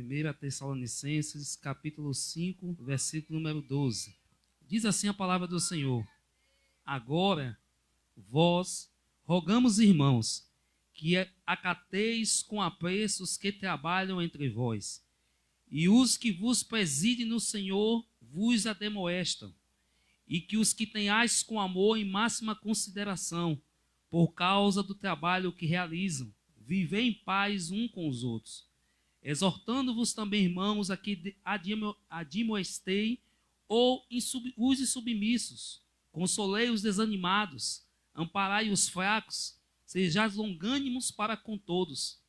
1 Tessalonicenses, capítulo 5, versículo número 12. Diz assim a palavra do Senhor: Agora, vós, rogamos, irmãos, que acateis com apreço os que trabalham entre vós, e os que vos presidem no Senhor vos ademoestam, e que os que tenhais com amor em máxima consideração, por causa do trabalho que realizam, vivei em paz um com os outros. Exortando-vos também, irmãos, a que admoestei os submissos, consolei os desanimados, amparai os fracos, sejais longânimos para com todos.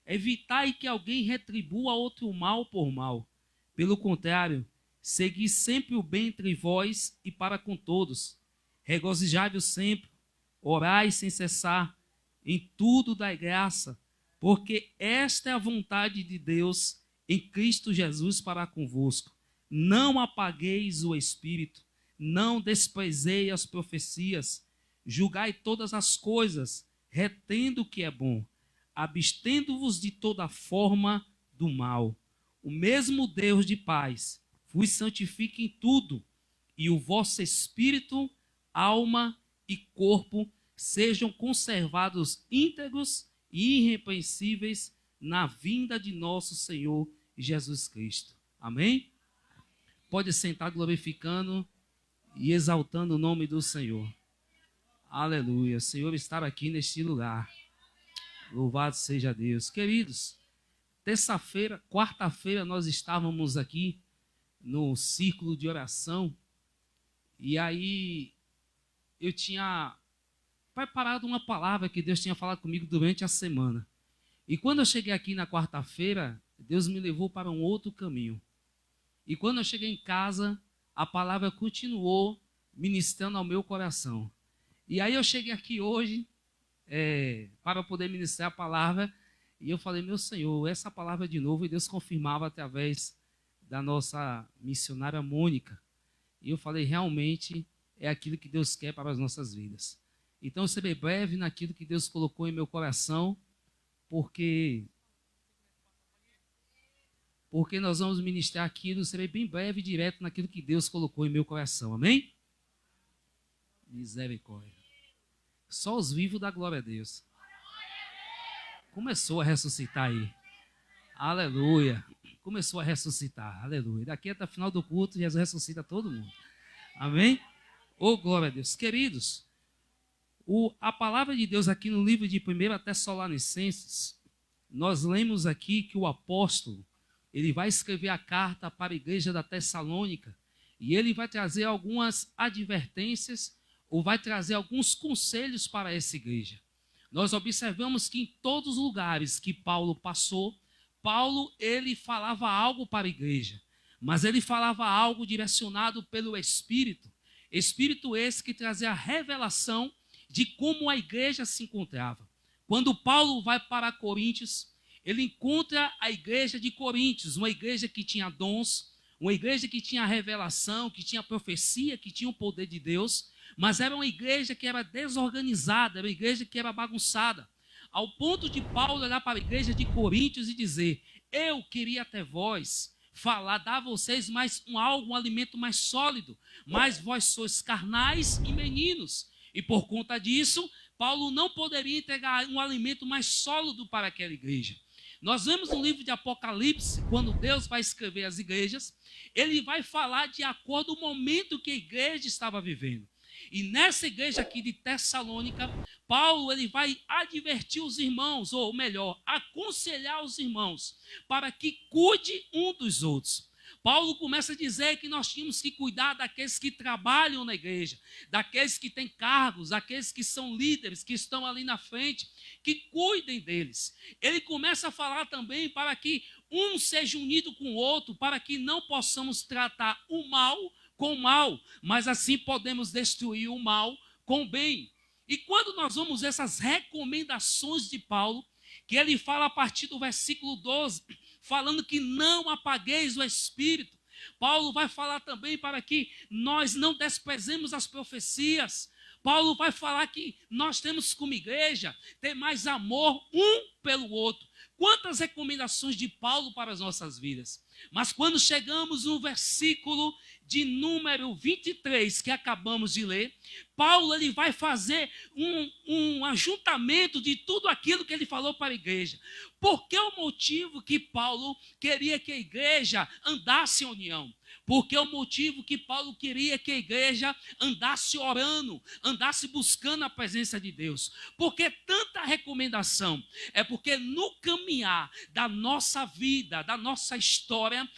Evitai que alguém retribua outro mal por mal. Pelo contrário, segui sempre o bem entre vós e para com todos. Regozijai-vos sempre, orai sem cessar, em tudo dai graça, porque esta é a vontade de Deus em Cristo Jesus para convosco. Não apagueis o Espírito, não desprezeis as profecias, julgai todas as coisas, retendo o que é bom, abstendo-vos de toda forma do mal. O mesmo Deus de paz vos santifique em tudo, e o vosso espírito, alma e corpo sejam conservados íntegros e irrepreensíveis na vinda de nosso Senhor Jesus Cristo. Amém? Pode sentar glorificando e exaltando o nome do Senhor. Aleluia. O Senhor está aqui neste lugar. Louvado seja Deus. Queridos, terça-feira, quarta-feira, nós estávamos aqui no círculo de oração, e aí eu tinha preparado uma palavra que Deus tinha falado comigo durante a semana. E quando eu cheguei aqui na quarta-feira, Deus me levou para um outro caminho. E quando eu cheguei em casa, a palavra continuou ministrando ao meu coração. E aí eu cheguei aqui hoje para poder ministrar a palavra, e eu falei: meu Senhor, essa palavra de novo, e Deus confirmava através da nossa missionária Mônica. E eu falei: realmente é aquilo que Deus quer para as nossas vidas. Então eu serei breve naquilo que Deus colocou em meu coração, porque nós vamos ministrar aquilo, serei bem breve e direto naquilo que Deus colocou em meu coração. Amém? Misericórdia. Só os vivos dá glória a Deus. Começou a ressuscitar aí. Aleluia. Começou a ressuscitar. Aleluia. Daqui até o final do culto, Jesus ressuscita todo mundo. Amém? Oh, glória a Deus. Queridos, a palavra de Deus aqui no livro de 1 Tessalonicenses, nós lemos aqui que o apóstolo, ele vai escrever a carta para a igreja da Tessalônica, e ele vai trazer algumas advertências, ou vai trazer alguns conselhos para essa igreja. Nós observamos que em todos os lugares que Paulo passou, Paulo, ele falava algo para a igreja, mas ele falava algo direcionado pelo Espírito, Espírito esse que trazia a revelação de como a igreja se encontrava. Quando Paulo vai para Coríntios, ele encontra a igreja de Coríntios, uma igreja que tinha dons, uma igreja que tinha revelação, que tinha profecia, que tinha o poder de Deus, mas era uma igreja que era desorganizada, era uma igreja que era bagunçada, ao ponto de Paulo olhar para a igreja de Coríntios e dizer: eu queria até vós falar, dar a vocês um alimento mais sólido, mas vós sois carnais e meninos. E por conta disso, Paulo não poderia entregar um alimento mais sólido para aquela igreja. Nós vemos no livro de Apocalipse, quando Deus vai escrever as igrejas, ele vai falar de acordo com o momento que a igreja estava vivendo. E nessa igreja aqui de Tessalônica, Paulo ele vai advertir os irmãos, ou melhor, aconselhar os irmãos, para que cuide um dos outros. Paulo começa a dizer que nós tínhamos que cuidar daqueles que trabalham na igreja, daqueles que têm cargos, daqueles que são líderes, que estão ali na frente, que cuidem deles. Ele começa a falar também para que um seja unido com o outro, para que não possamos tratar o mal com o mal, mas assim podemos destruir o mal com o bem. E quando nós vamos essas recomendações de Paulo, que ele fala a partir do versículo 12, falando que não apagueis o Espírito. Paulo vai falar também para que nós não desprezemos as profecias. Paulo vai falar que nós temos como igreja ter mais amor um pelo outro. Quantas recomendações de Paulo para as nossas vidas. Mas quando chegamos no versículo de número 23, que acabamos de ler, Paulo ele vai fazer um ajuntamento de tudo aquilo que ele falou para a igreja. Por que o motivo que Paulo queria que a igreja andasse em união? Porque o motivo que Paulo queria que a igreja andasse orando, andasse buscando a presença de Deus. Porque tanta recomendação? É porque no caminhar da nossa vida, da nossa história,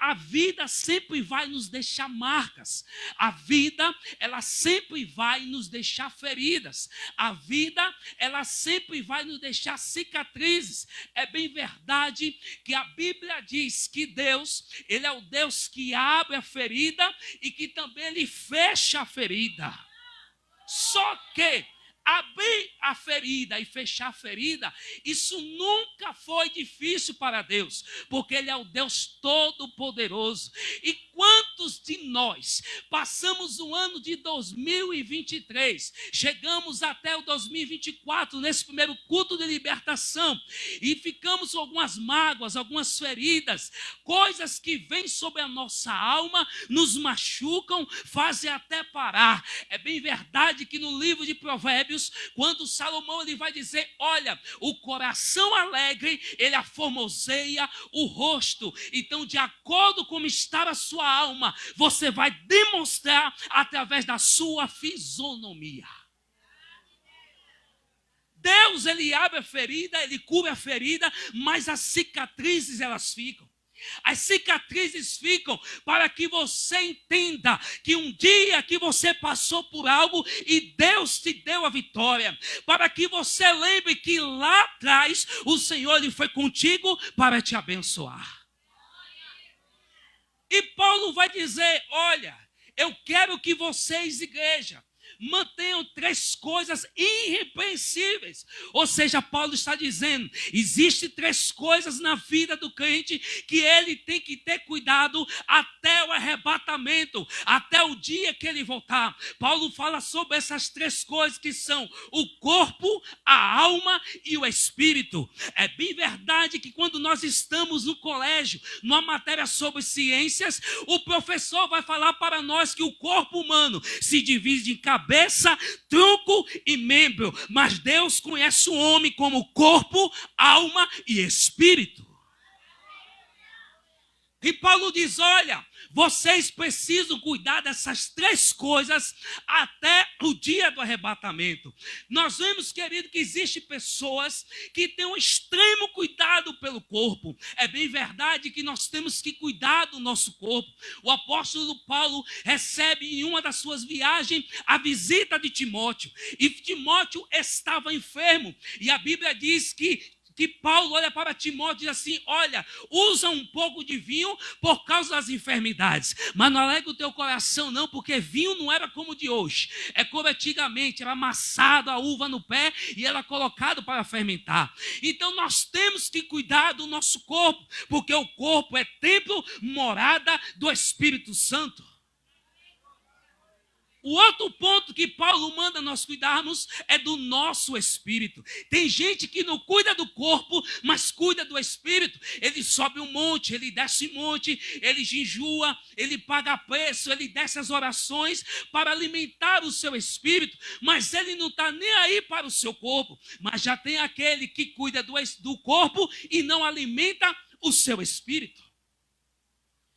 a vida sempre vai nos deixar marcas. A vida, ela sempre vai nos deixar feridas. A vida, ela sempre vai nos deixar cicatrizes. É bem verdade que a Bíblia diz que Deus, Ele é o Deus que abre a ferida e que também Ele fecha a ferida. Só que abrir a ferida e fechar a ferida, isso nunca foi difícil para Deus, porque Ele é o Deus Todo-Poderoso. E quantos de nós passamos o ano de 2023, chegamos até o 2024, nesse primeiro culto de libertação, e ficamos com algumas mágoas, algumas feridas, coisas que vêm sobre a nossa alma, nos machucam, fazem até parar. É bem verdade que no livro de Provérbios, quando Salomão ele vai dizer, olha, o coração alegre, ele aformoseia o rosto. Então, de acordo com como está a sua alma, você vai demonstrar através da sua fisionomia. Deus, ele abre a ferida, ele cura a ferida, mas as cicatrizes, elas ficam. As cicatrizes ficam para que você entenda que um dia que você passou por algo e Deus te deu a vitória. Para que você lembre que lá atrás o Senhor ele foi contigo para te abençoar. E Paulo vai dizer, olha, eu quero que vocês, igreja, mantenham 3 coisas irrepreensíveis. Ou seja, Paulo está dizendo, existem 3 coisas na vida do crente que ele tem que ter cuidado até o arrebatamento, até o dia que ele voltar. Paulo fala sobre essas 3 coisas que são o corpo, a alma e o espírito. É bem verdade que quando nós estamos no colégio, numa matéria sobre ciências, o professor vai falar para nós que o corpo humano se divide em cabeça, tronco e membro, mas Deus conhece o homem como corpo, alma e espírito. E Paulo diz, olha, vocês precisam cuidar dessas 3 coisas até o dia do arrebatamento. Nós vemos, querido, que existem pessoas que têm um extremo cuidado pelo corpo. É bem verdade que nós temos que cuidar do nosso corpo. O apóstolo Paulo recebe em uma das suas viagens a visita de Timóteo. E Timóteo estava enfermo. E a Bíblia diz que Paulo olha para Timóteo e diz assim, olha, usa um pouco de vinho por causa das enfermidades, mas não alegra o teu coração não, porque vinho não era como o de hoje, é como antigamente, era amassado a uva no pé e era colocado para fermentar. Então nós temos que cuidar do nosso corpo, porque o corpo é templo, morada do Espírito Santo. O outro ponto que Paulo manda nós cuidarmos é do nosso espírito. Tem gente que não cuida do corpo, mas cuida do espírito. Ele sobe um monte, ele desce um monte, ele jejua, ele paga preço, ele desce as orações para alimentar o seu espírito, mas ele não está nem aí para o seu corpo. Mas já tem aquele que cuida do corpo e não alimenta o seu espírito.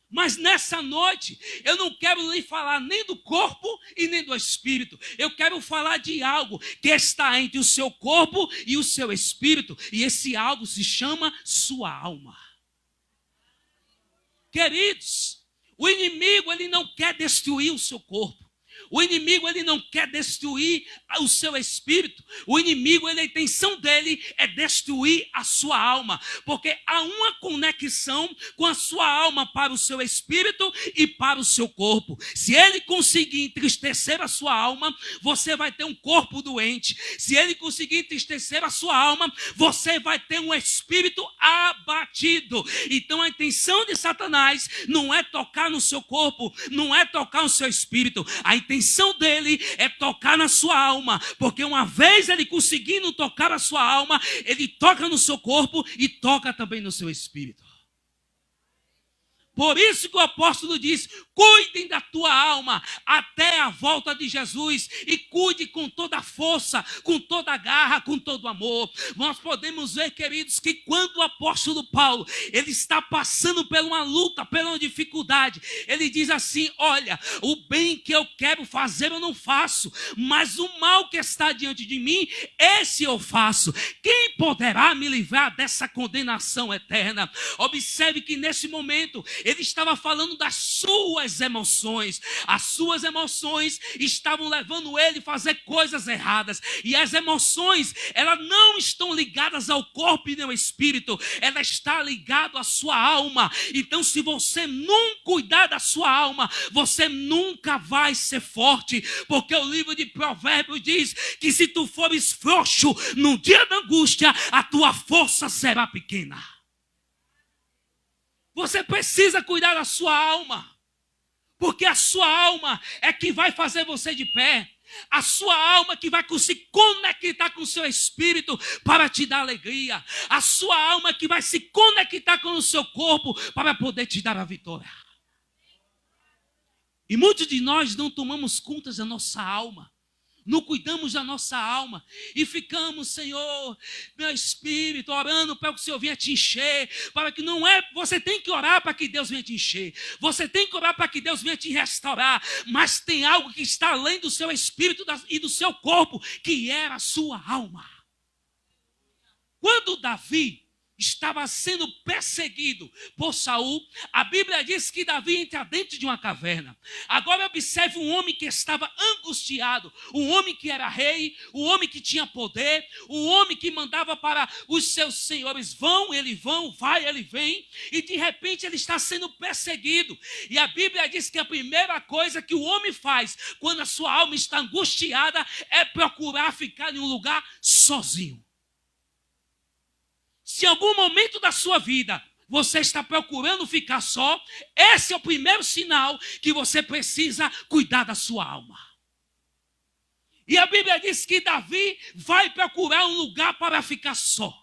Mas nessa noite, eu não quero lhe falar nem do corpo e nem do espírito. Eu quero falar de algo que está entre o seu corpo e o seu espírito. E esse algo se chama sua alma. Queridos, o inimigo ele não quer destruir o seu corpo. O inimigo ele não quer destruir o seu espírito. O inimigo, a intenção dele é destruir a sua alma, porque há uma conexão com a sua alma para o seu espírito e para o seu corpo. Se ele conseguir entristecer a sua alma, você vai ter um corpo doente. Se ele conseguir entristecer a sua alma, você vai ter um espírito abatido. Então a intenção de Satanás não é tocar no seu corpo, não é tocar no seu espírito. A intenção dele é tocar na sua alma, porque uma vez ele conseguindo tocar a sua alma, ele toca no seu corpo e toca também no seu espírito. Por isso que o apóstolo diz: cuidem da tua alma até a volta de Jesus e cuide com toda a força, com toda a garra, com todo o amor. Nós podemos ver, queridos, que quando o apóstolo Paulo, ele está passando por uma luta, por uma dificuldade, ele diz assim: olha, o bem que eu quero fazer eu não faço, mas o mal que está diante de mim, esse eu faço. Quem poderá me livrar dessa condenação eterna? Observe que nesse momento ele estava falando das suas emoções. As suas emoções estavam levando ele a fazer coisas erradas. E as emoções, elas não estão ligadas ao corpo e nem ao espírito. Ela está ligada à sua alma. Então, se você não cuidar da sua alma, você nunca vai ser forte. Porque o livro de Provérbios diz que se tu fores frouxo no dia da angústia, a tua força será pequena. Você precisa cuidar da sua alma, porque a sua alma é que vai fazer você de pé. A sua alma que vai se conectar com o seu espírito para te dar alegria. A sua alma que vai se conectar com o seu corpo para poder te dar a vitória. E muitos de nós não tomamos conta da nossa alma. Não cuidamos da nossa alma e ficamos, Senhor, meu espírito, orando para que o Senhor venha te encher, para que não é, você tem que orar para que Deus venha te encher, você tem que orar para que Deus venha te restaurar, mas tem algo que está além do seu espírito e do seu corpo, que era a sua alma. Quando Davi estava sendo perseguido por Saul, a Bíblia diz que Davi entra dentro de uma caverna. Agora observe um homem que estava angustiado, um homem que era rei, um homem que tinha poder, um homem que mandava para os seus senhores: vão, vai, ele vem, e de repente ele está sendo perseguido. E a Bíblia diz que a primeira coisa que o homem faz quando a sua alma está angustiada é procurar ficar em um lugar sozinho. Se em algum momento da sua vida você está procurando ficar só, esse é o primeiro sinal que você precisa cuidar da sua alma. E a Bíblia diz que Davi vai procurar um lugar para ficar só.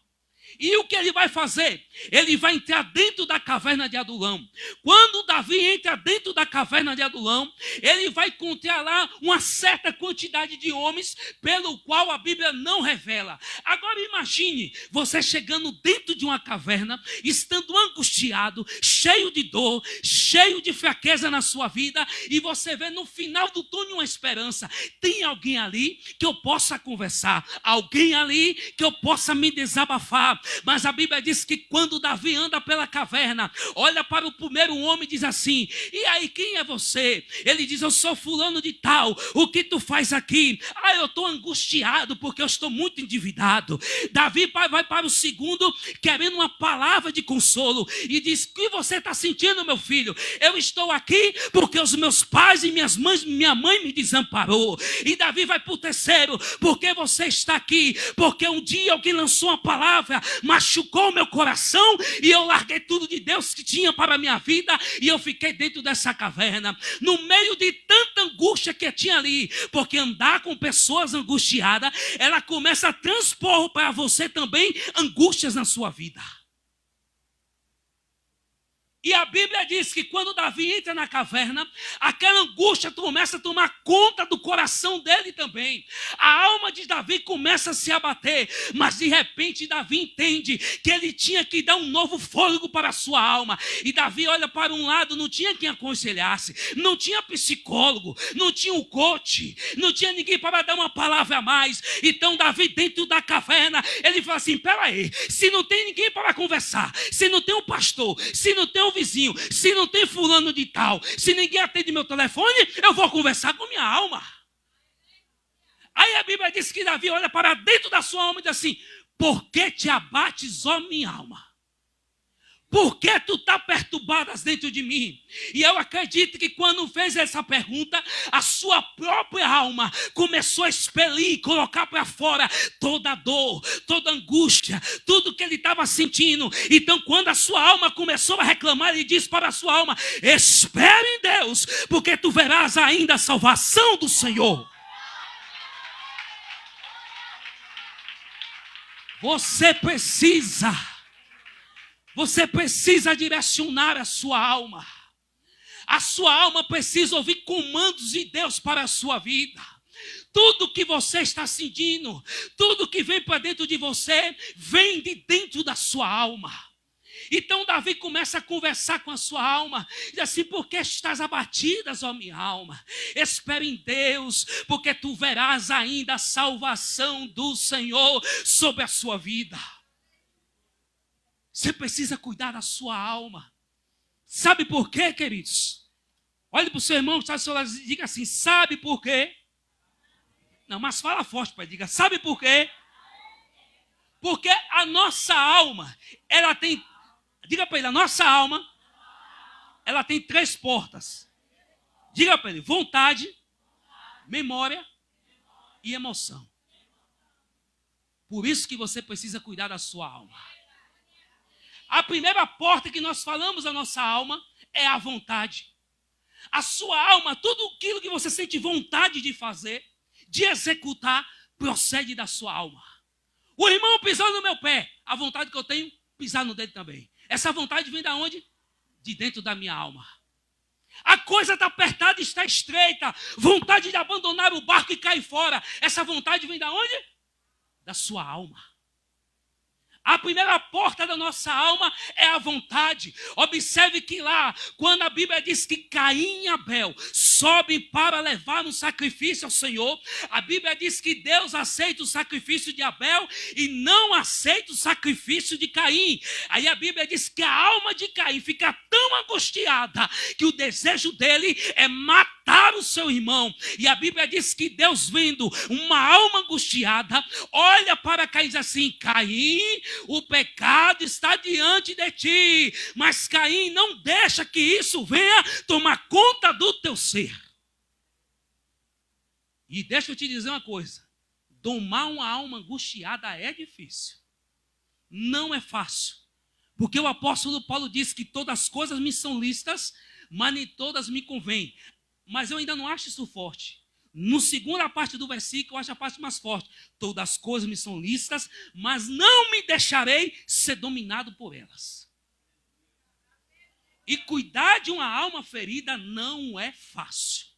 E o que ele vai fazer? Ele vai entrar dentro da caverna de Adulão. Quando Davi entra dentro da caverna de Adulão, ele vai encontrar lá uma certa quantidade de homens, pelo qual a Bíblia não revela. Agora imagine você chegando dentro de uma caverna, estando angustiado, cheio de dor, cheio de fraqueza na sua vida, e você vê no final do túnel uma esperança. Tem alguém ali que eu possa conversar, alguém ali que eu possa me desabafar. Mas a Bíblia diz que quando Davi anda pela caverna, olha para o primeiro homem e diz assim: e aí, quem é você? Ele diz: eu sou fulano de tal, o que tu faz aqui? Ah, eu estou angustiado porque eu estou muito endividado. Davi vai para o segundo, querendo uma palavra de consolo, e diz: o que você está sentindo, meu filho? Eu estou aqui porque os meus pais e minha mãe me desamparou. E Davi vai para o terceiro: porque você está aqui? Porque um dia alguém lançou uma palavra, machucou meu coração, e eu larguei tudo de Deus que tinha para a minha vida, e eu fiquei dentro dessa caverna, no meio de tanta angústia que tinha ali, porque andar com pessoas angustiadas, ela começa a transpor para você também angústias na sua vida. E a Bíblia diz que quando Davi entra na caverna, aquela angústia começa a tomar conta do coração dele também. A alma de Davi começa a se abater, mas de repente Davi entende que ele tinha que dar um novo fôlego para a sua alma. E Davi olha para um lado, não tinha quem aconselhasse, não tinha psicólogo, não tinha um coach, não tinha ninguém para dar uma palavra a mais. Então Davi, dentro da caverna, ele fala assim: peraí, se não tem ninguém para conversar, se não tem um pastor, se não tem um vizinho, se não tem fulano de tal, se ninguém atende meu telefone, eu vou conversar com minha alma. Aí a Bíblia diz que Davi olha para dentro da sua alma e diz assim: por que te abates, ó minha alma? Por que tu está perturbadas dentro de mim? E eu acredito que quando fez essa pergunta, a sua própria alma começou a expelir, colocar para fora toda a dor, toda a angústia, tudo que ele estava sentindo. Então, quando a sua alma começou a reclamar, ele disse para a sua alma: espere em Deus, porque tu verás ainda a salvação do Senhor. Você precisa direcionar a sua alma. A sua alma precisa ouvir comandos de Deus para a sua vida. Tudo que você está sentindo, tudo que vem para dentro de você, vem de dentro da sua alma. Então Davi começa a conversar com a sua alma. Diz assim: por que estás abatida, ó minha alma? Espere em Deus, porque tu verás ainda a salvação do Senhor sobre a sua vida. Você precisa cuidar da sua alma. Sabe por quê, queridos? Olhe para o seu irmão que está do seu lado e diga assim: sabe por quê? Não, mas fala forte, pai. Diga: sabe por quê? Porque a nossa alma, ela tem... Diga para ele: a nossa alma, ela tem 3 portas. Diga para ele: vontade, memória e emoção. Por isso que você precisa cuidar da sua alma. A primeira porta que nós falamos da nossa alma é a vontade. A sua alma, tudo aquilo que você sente vontade de fazer, de executar, procede da sua alma. O irmão pisou no meu pé, a vontade que eu tenho, pisar no dele também. Essa vontade vem de onde? De dentro da minha alma. A coisa está apertada e está estreita. Vontade de abandonar o barco e cair fora. Essa vontade vem de onde? Da sua alma. A primeira porta da nossa alma é a vontade. Observe que lá, quando a Bíblia diz que Caim e Abel sobem para levar um sacrifício ao Senhor, a Bíblia diz que Deus aceita o sacrifício de Abel e não aceita o sacrifício de Caim. Aí a Bíblia diz que a alma de Caim fica tão angustiada que o desejo dele é matar o seu irmão. E a Bíblia diz que Deus, vendo uma alma angustiada, olha para Caim e diz assim: Caim, o pecado está diante de ti, mas Caim, não deixa que isso venha tomar conta do teu ser. E deixa eu te dizer uma coisa: domar uma alma angustiada é difícil, não é fácil, porque o apóstolo Paulo diz que todas as coisas me são lícitas, mas nem todas me convêm. Mas eu ainda não acho isso forte. No segunda parte do versículo, eu acho a parte mais forte. Todas as coisas me são lícitas, mas não me deixarei ser dominado por elas. E cuidar de uma alma ferida não é fácil.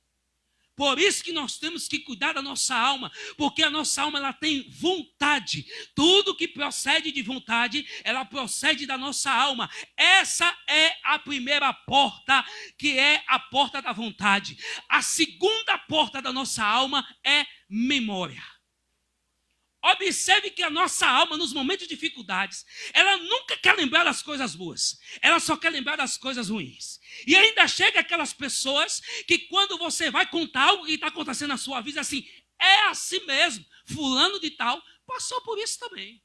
Por isso que nós temos que cuidar da nossa alma, porque a nossa alma, ela tem vontade. Tudo que procede de vontade, ela procede da nossa alma. Essa é a primeira porta, que é a porta da vontade. A segunda porta da nossa alma é memória. Observe que a nossa alma, nos momentos de dificuldades, ela nunca quer lembrar das coisas boas. Ela só quer lembrar das coisas ruins. E ainda chega aquelas pessoas que, quando você vai contar algo que está acontecendo na sua vida, assim: é assim mesmo, fulano de tal passou por isso também.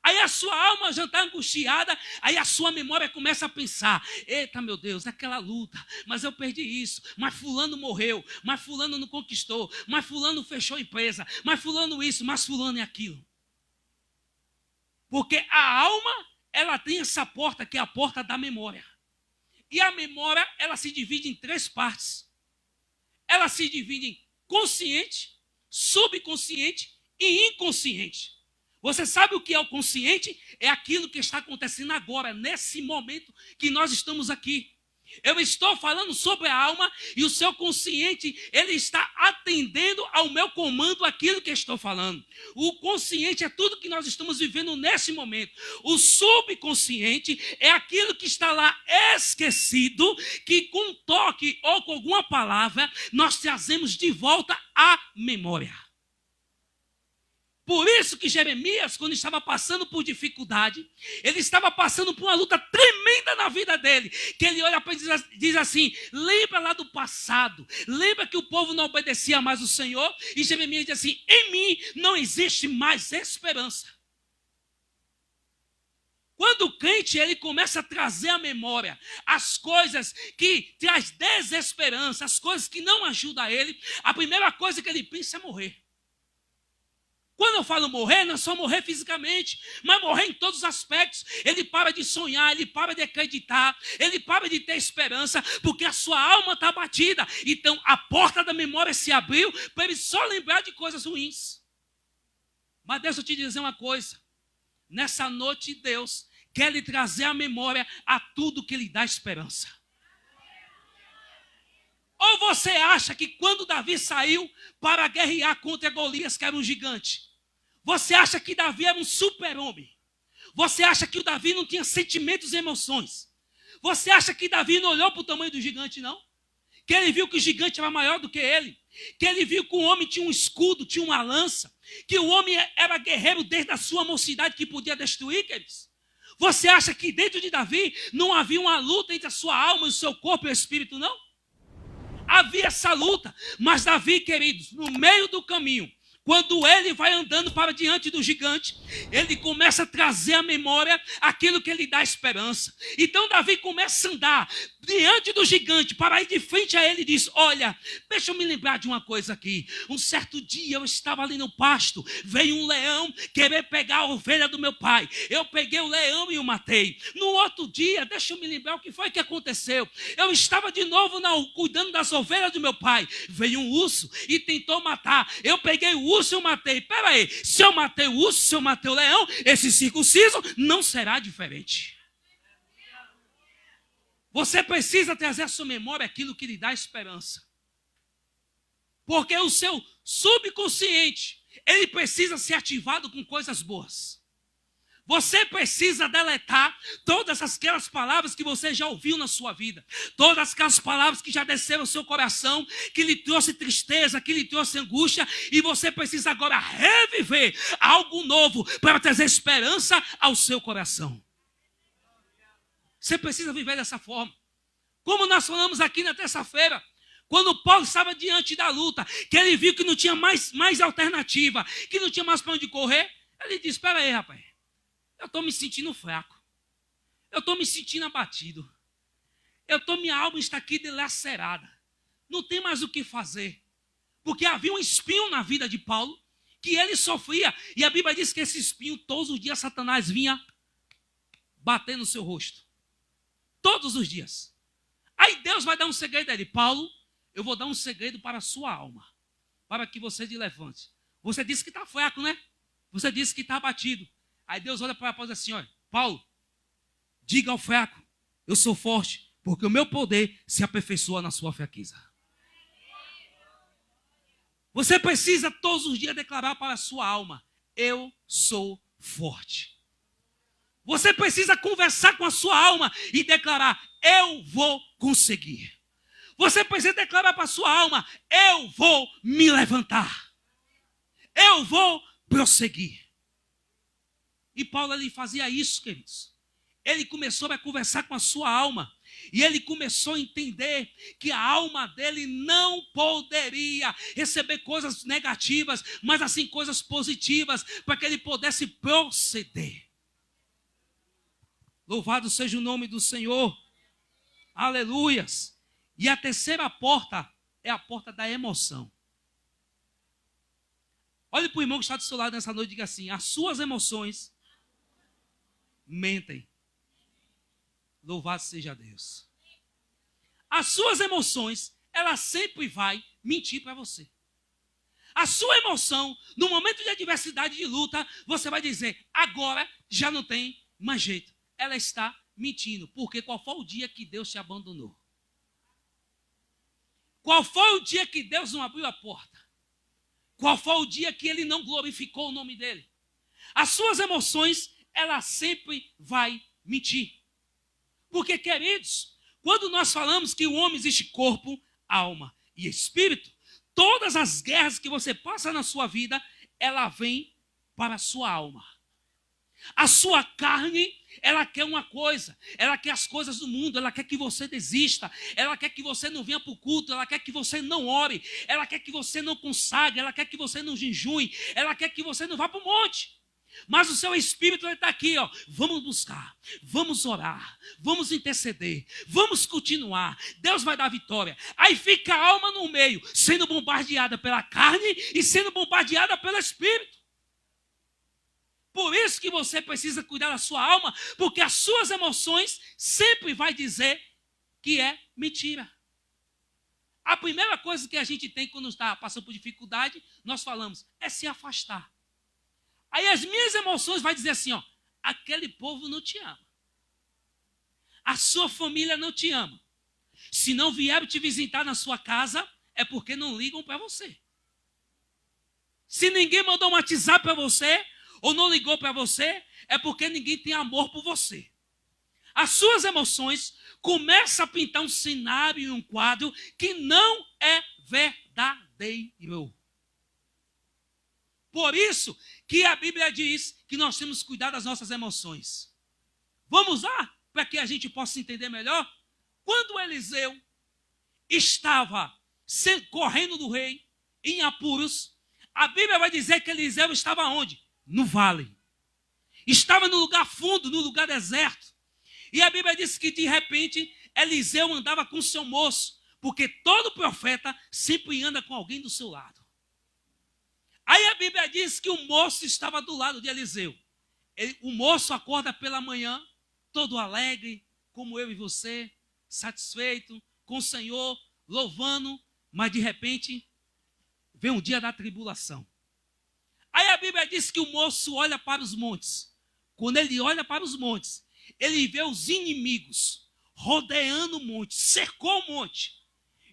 Aí a sua alma já está angustiada, aí a sua memória começa a pensar: eita, meu Deus, aquela luta, mas eu perdi isso, mas fulano morreu, mas fulano não conquistou, mas fulano fechou a empresa, mas fulano isso, mas fulano é aquilo. Porque a alma, ela tem essa porta, que é a porta da memória. E a memória, ela se divide em 3 partes. Ela se divide em consciente, subconsciente e inconsciente. Você sabe o que é o consciente? É aquilo que está acontecendo agora, nesse momento que nós estamos aqui. Eu estou falando sobre a alma e o seu consciente, ele está atendendo ao meu comando aquilo que estou falando. O consciente é tudo que nós estamos vivendo nesse momento. O subconsciente é aquilo que está lá esquecido, que com um toque ou com alguma palavra nós trazemos de volta à memória. Por isso que Jeremias, quando estava passando por dificuldade, ele estava passando por uma luta tremenda na vida dele, que ele olha para ele e diz assim: lembra lá do passado, lembra que o povo não obedecia mais o Senhor, e Jeremias diz assim: em mim não existe mais esperança. Quando o crente ele começa a trazer à memória as coisas que traz desesperança, as coisas que não ajudam ele, a primeira coisa que ele pensa é morrer. Quando eu falo morrer, não é só morrer fisicamente, mas morrer em todos os aspectos. Ele para de sonhar, ele para de acreditar, ele para de ter esperança, porque a sua alma está abatida. Então a porta da memória se abriu para ele só lembrar de coisas ruins. Mas deixa eu te dizer uma coisa. Nessa noite Deus quer lhe trazer à memória a tudo que lhe dá esperança. Ou você acha que quando Davi saiu para guerrear contra Golias, que era um gigante, você acha que Davi era um super-homem? Você acha que o Davi não tinha sentimentos e emoções? Você acha que Davi não olhou para o tamanho do gigante, não? Que ele viu que o gigante era maior do que ele? Que ele viu que o homem tinha um escudo, tinha uma lança? Que o homem era guerreiro desde a sua mocidade que podia destruir, queridos? Você acha que dentro de Davi não havia uma luta entre a sua alma e o seu corpo e o espírito, não? Havia essa luta, mas Davi, queridos, no meio do caminho, quando ele vai andando para diante do gigante, ele começa a trazer à memória aquilo que lhe dá esperança. Então Davi começa a andar diante do gigante, para ir de frente a ele e diz: olha, deixa eu me lembrar de uma coisa aqui. Um certo dia eu estava ali no pasto, veio um leão querer pegar a ovelha do meu pai. Eu peguei o leão e o matei. No outro dia, deixa eu me lembrar o que foi que aconteceu. Eu estava de novo cuidando das ovelhas do meu pai. Veio um urso e tentou matar. Eu peguei o urso e o matei. Espera aí, se eu matei o urso, se eu matei o leão, esse circunciso não será diferente. Você precisa trazer à sua memória aquilo que lhe dá esperança. Porque o seu subconsciente, ele precisa ser ativado com coisas boas. Você precisa deletar todas aquelas palavras que você já ouviu na sua vida. Todas aquelas palavras que já desceram ao seu coração, que lhe trouxe tristeza, que lhe trouxe angústia. E você precisa agora reviver algo novo para trazer esperança ao seu coração. Você precisa viver dessa forma. Como nós falamos aqui na terça-feira, quando Paulo estava diante da luta, que ele viu que não tinha mais alternativa, que não tinha mais para onde correr, ele disse: espera aí, rapaz, eu estou me sentindo fraco, eu estou me sentindo abatido, minha alma está aqui dilacerada, não tem mais o que fazer, porque havia um espinho na vida de Paulo, que ele sofria, e a Bíblia diz que esse espinho, todos os dias Satanás vinha bater no seu rosto. Todos os dias. Aí Deus vai dar um segredo a ele: Paulo, eu vou dar um segredo para a sua alma, para que você se levante. Você disse que está fraco, né? Você disse que está abatido. Aí Deus olha para Paulo e diz assim: olha, Paulo, diga ao fraco, eu sou forte, porque o meu poder se aperfeiçoa na sua fraqueza. Você precisa todos os dias declarar para a sua alma: eu sou forte. Você precisa conversar com a sua alma e declarar: eu vou conseguir. Você precisa declarar para a sua alma: eu vou me levantar. Eu vou prosseguir. E Paulo, ele fazia isso, queridos. Ele começou a conversar com a sua alma. E ele começou a entender que a alma dele não poderia receber coisas negativas, mas assim coisas positivas, para que ele pudesse proceder. Louvado seja o nome do Senhor. Aleluias. E a terceira porta é a porta da emoção. Olhe para o irmão que está do seu lado nessa noite e diga assim: as suas emoções mentem. Louvado seja Deus. As suas emoções, ela sempre vai mentir para você. A sua emoção, no momento de adversidade, de luta, você vai dizer: agora já não tem mais jeito. Ela está mentindo, porque qual foi o dia que Deus te abandonou? Qual foi o dia que Deus não abriu a porta? Qual foi o dia que Ele não glorificou o nome dEle? As suas emoções, ela sempre vai mentir. Porque, queridos, quando nós falamos que o homem existe corpo, alma e espírito, todas as guerras que você passa na sua vida, ela vem para a sua alma. A sua carne, ela quer uma coisa, ela quer as coisas do mundo, ela quer que você desista, ela quer que você não venha para o culto, ela quer que você não ore, ela quer que você não consagre, ela quer que você não jejue, ela quer que você não vá para o monte. Mas o seu espírito está aqui, ó. Vamos buscar, vamos orar, vamos interceder, vamos continuar. Deus vai dar vitória. Aí fica a alma no meio, sendo bombardeada pela carne e sendo bombardeada pelo espírito. Por isso que você precisa cuidar da sua alma, porque as suas emoções sempre vai dizer que é mentira. A primeira coisa que a gente tem quando está passando por dificuldade, nós falamos, é se afastar. Aí as minhas emoções vai dizer assim, ó, aquele povo não te ama. A sua família não te ama. Se não vieram te visitar na sua casa, é porque não ligam para você. Se ninguém mandou um WhatsApp para você, ou não ligou para você, é porque ninguém tem amor por você. As suas emoções começam a pintar um cenário e um quadro que não é verdadeiro. Por isso que a Bíblia diz que nós temos que cuidar das nossas emoções. Vamos lá, para que a gente possa entender melhor? Quando Eliseu estava correndo do rei, em apuros, a Bíblia vai dizer que Eliseu estava onde? No vale. Estava no lugar fundo, no lugar deserto. E a Bíblia diz que de repente Eliseu andava com seu moço, porque todo profeta sempre anda com alguém do seu lado. Aí a Bíblia diz que o moço estava do lado de Eliseu. O moço acorda pela manhã, todo alegre, como eu e você, satisfeito com o Senhor, louvando, mas de repente vem um dia da tribulação. Aí a Bíblia diz que o moço olha para os montes. Quando ele olha para os montes, ele vê os inimigos rodeando o monte, cercou o monte.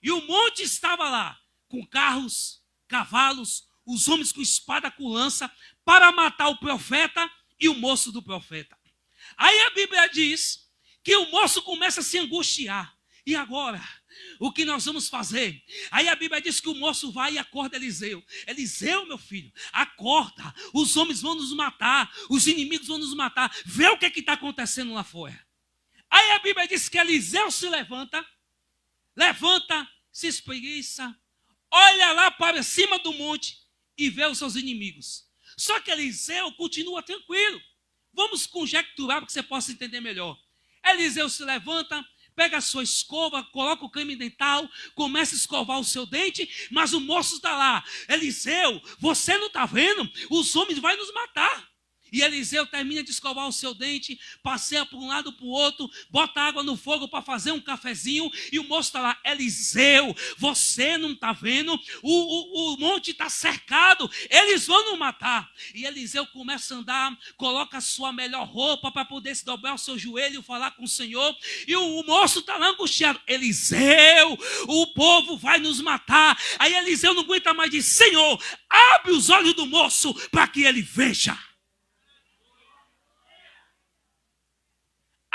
E o monte estava lá, com carros, cavalos, os homens com espada, com lança, para matar o profeta e o moço do profeta. Aí a Bíblia diz que o moço começa a se angustiar. E agora? O que nós vamos fazer? Aí a Bíblia diz que o moço vai e acorda Eliseu. Eliseu, meu filho, acorda. Os homens vão nos matar. Os inimigos vão nos matar. Vê o que está acontecendo lá fora. Aí a Bíblia diz que Eliseu se levanta, se espreguiça, olha lá para cima do monte e vê os seus inimigos. Só que Eliseu continua tranquilo. Vamos conjecturar para que você possa entender melhor. Eliseu se levanta, pega a sua escova, coloca o creme dental, começa a escovar o seu dente, mas o moço está lá. Eliseu, você não está vendo? Os homens vão nos matar. E Eliseu termina de escovar o seu dente, passeia para um lado para o outro, bota água no fogo para fazer um cafezinho, e o moço está lá, Eliseu, você não está vendo? O monte está cercado, eles vão nos matar. E Eliseu começa a andar, coloca a sua melhor roupa para poder se dobrar o seu joelho e falar com o Senhor, e o moço está lá angustiado, Eliseu, o povo vai nos matar. Aí Eliseu não aguenta mais e diz, Senhor, abre os olhos do moço para que ele veja.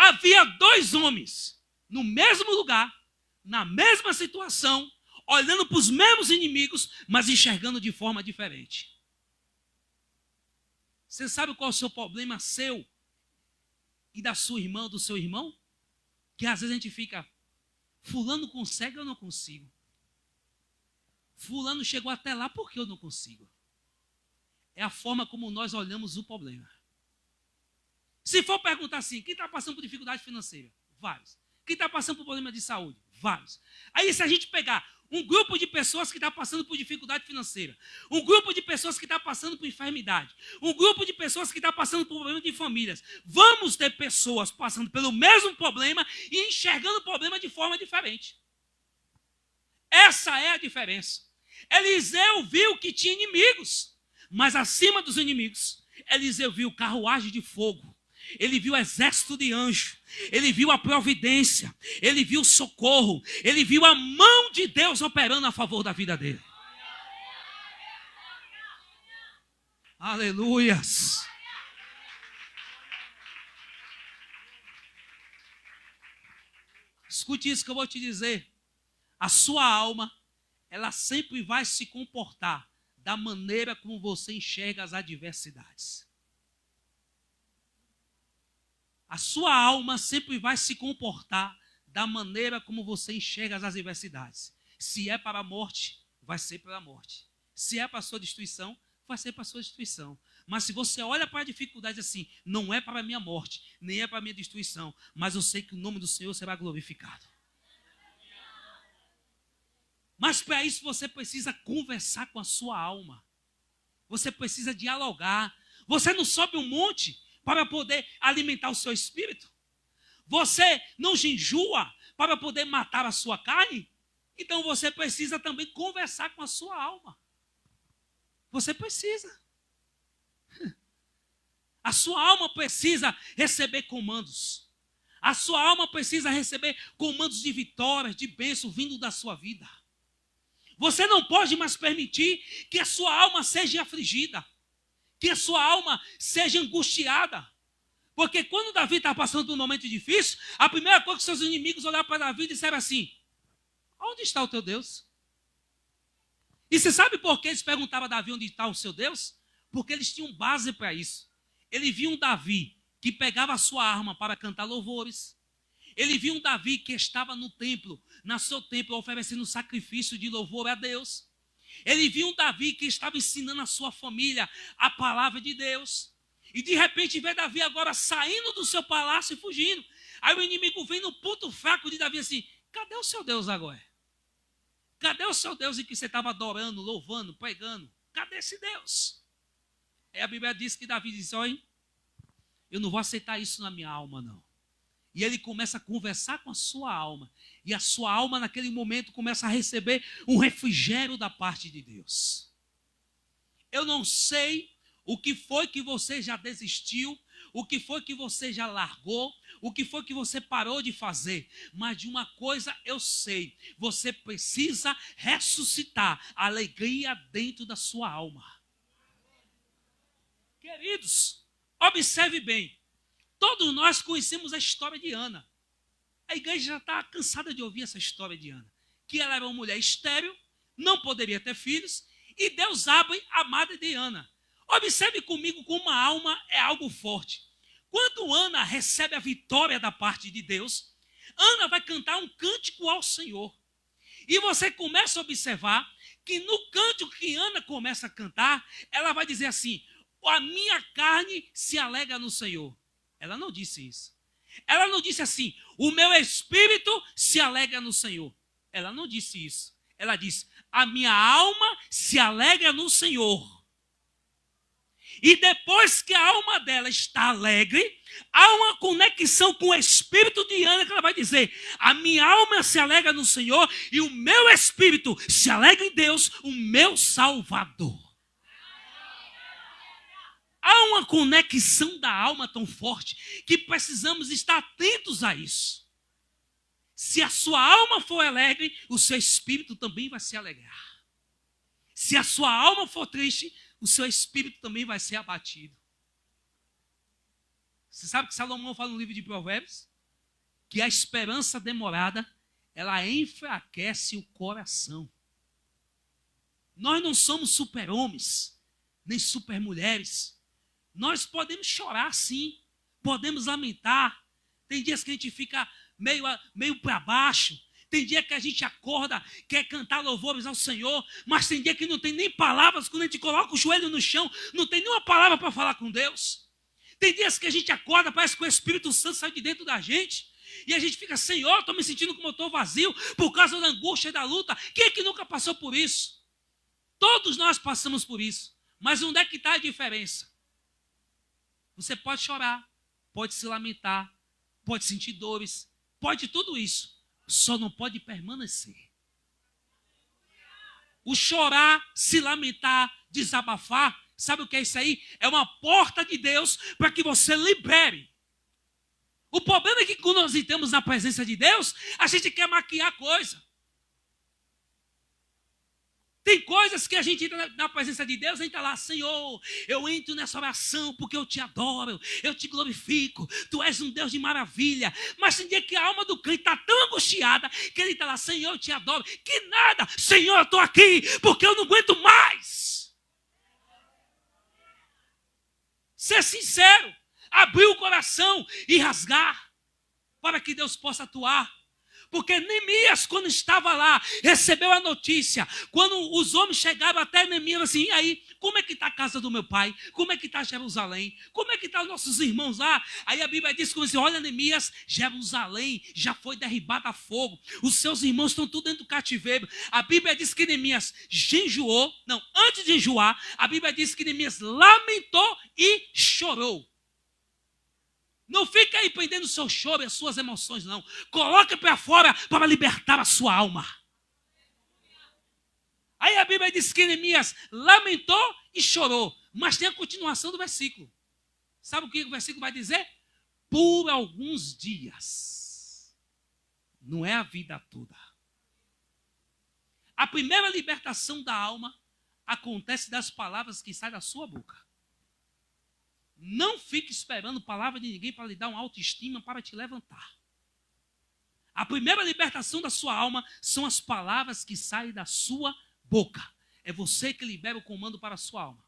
Havia dois homens no mesmo lugar, na mesma situação, olhando para os mesmos inimigos, mas enxergando de forma diferente. Você sabe qual é o seu problema seu e da sua irmã, do seu irmão? Que às vezes a gente fica, fulano consegue, eu não consigo. Fulano chegou até lá, por que eu não consigo? É a forma como nós olhamos o problema. Se for perguntar assim, quem está passando por dificuldade financeira? Vários. Quem está passando por problema de saúde? Vários. Aí se a gente pegar um grupo de pessoas que está passando por dificuldade financeira, um grupo de pessoas que está passando por enfermidade, um grupo de pessoas que está passando por problema de famílias, vamos ter pessoas passando pelo mesmo problema e enxergando o problema de forma diferente. Essa é a diferença. Eliseu viu que tinha inimigos, mas acima dos inimigos, Eliseu viu carruagem de fogo. Ele viu exército de anjo, ele viu a providência, ele viu o socorro, ele viu a mão de Deus operando a favor da vida dele. Aleluias. Escute isso que eu vou te dizer. A sua alma, ela sempre vai se comportar da maneira como você enxerga as adversidades. A sua alma sempre vai se comportar da maneira como você enxerga as adversidades. Se é para a morte, vai ser para a morte. Se é para a sua destruição, vai ser para a sua destruição. Mas se você olha para a dificuldade assim, não é para a minha morte, nem é para a minha destruição, mas eu sei que o nome do Senhor será glorificado. Mas para isso você precisa conversar com a sua alma. Você precisa dialogar. Você não sobe um monte para poder alimentar o seu espírito. Você não jejua para poder matar a sua carne. Então você precisa também conversar com a sua alma. Você precisa. A sua alma precisa receber comandos. A sua alma precisa receber comandos de vitórias, de bênção vindo da sua vida. Você não pode mais permitir que a sua alma seja afligida, que a sua alma seja angustiada. Porque quando Davi estava passando por um momento difícil, a primeira coisa que seus inimigos olharam para Davi e disseram assim: onde está o teu Deus? E você sabe por que eles perguntavam a Davi onde está o seu Deus? Porque eles tinham base para isso. Eles viam Davi que pegava a sua arma para cantar louvores. Ele viu um Davi que estava no seu templo, oferecendo sacrifício de louvor a Deus. Ele viu um Davi que estava ensinando a sua família a palavra de Deus. E de repente vê Davi agora saindo do seu palácio e fugindo. Aí o inimigo vem no ponto fraco de Davi assim: cadê o seu Deus agora? Cadê o seu Deus em que você estava adorando, louvando, pregando? Cadê esse Deus? Aí a Bíblia diz que Davi disse: olha, eu não vou aceitar isso na minha alma não. E ele começa a conversar com a sua alma. E a sua alma, naquele momento, começa a receber um refrigério da parte de Deus. Eu não sei o que foi que você já desistiu, o que foi que você já largou, o que foi que você parou de fazer. Mas de uma coisa eu sei: você precisa ressuscitar a alegria dentro da sua alma. Queridos, observe bem. Todos nós conhecemos a história de Ana. A igreja já está cansada de ouvir essa história de Ana. Que ela era uma mulher estéril, não poderia ter filhos, e Deus abre a madre de Ana. Observe comigo como a alma é algo forte. Quando Ana recebe a vitória da parte de Deus, Ana vai cantar um cântico ao Senhor. E você começa a observar que no cântico que Ana começa a cantar, ela vai dizer assim: a minha carne se alegra no Senhor. Ela não disse isso. Ela não disse assim: o meu espírito se alegra no Senhor. Ela não disse isso. Ela disse: a minha alma se alegra no Senhor. E depois que a alma dela está alegre, há uma conexão com o espírito de Ana, que ela vai dizer: a minha alma se alegra no Senhor e o meu espírito se alegra em Deus, o meu Salvador. Há uma conexão da alma tão forte que precisamos estar atentos a isso. Se a sua alma for alegre, o seu espírito também vai se alegrar. Se a sua alma for triste, o seu espírito também vai ser abatido. Você sabe que Salomão fala no livro de Provérbios que a esperança demorada, ela enfraquece o coração. Nós não somos super-homens, nem super-mulheres. Nós podemos chorar sim, podemos lamentar. Tem dias que a gente fica meio para baixo. Tem dia que a gente acorda, quer cantar louvores ao Senhor, mas tem dia que não tem nem palavras. Quando a gente coloca o joelho no chão, não tem nenhuma palavra para falar com Deus. Tem dias que a gente acorda, parece que o Espírito Santo sai de dentro da gente. E a gente fica: Senhor, estou me sentindo como eu estou vazio por causa da angústia e da luta. Quem é que nunca passou por isso? Todos nós passamos por isso. Mas onde é que está a diferença? Você pode chorar, pode se lamentar, pode sentir dores, pode tudo isso. Só não pode permanecer. O chorar, se lamentar, desabafar, sabe o que é isso aí? É uma porta de Deus para que você libere. O problema é que quando nós entramos na presença de Deus, a gente quer maquiar a coisa. Tem coisas que a gente entra na presença de Deus, a gente está lá: Senhor, eu entro nessa oração porque eu te adoro, eu te glorifico, tu és um Deus de maravilha. Mas tem dia que a alma do crente está tão angustiada que ele está lá: Senhor, eu te adoro. Que nada, Senhor, eu estou aqui porque eu não aguento mais. Ser sincero, abrir o coração e rasgar para que Deus possa atuar. Porque Neemias, quando estava lá, recebeu a notícia. Quando os homens chegaram até Neemias, assim, e aí, como é que está a casa do meu pai? Como é que está Jerusalém? Como é que estão os nossos irmãos lá? Aí a Bíblia diz, como assim, olha Neemias, Jerusalém já foi derribada a fogo. Os seus irmãos estão tudo dentro do cativeiro. A Bíblia diz que Neemias jejuou, não, antes de jejuar, a Bíblia diz que Neemias lamentou e chorou. Não fica aí prendendo o seu choro e as suas emoções, não. Coloca para fora para libertar a sua alma. Aí a Bíblia diz que Neemias lamentou e chorou. Mas tem a continuação do versículo. Sabe o que o versículo vai dizer? Por alguns dias. Não é a vida toda. A primeira libertação da alma acontece das palavras que saem da sua boca. Não fique esperando palavra de ninguém para lhe dar uma autoestima para te levantar. A primeira libertação da sua alma são as palavras que saem da sua boca. É você que libera o comando para a sua alma.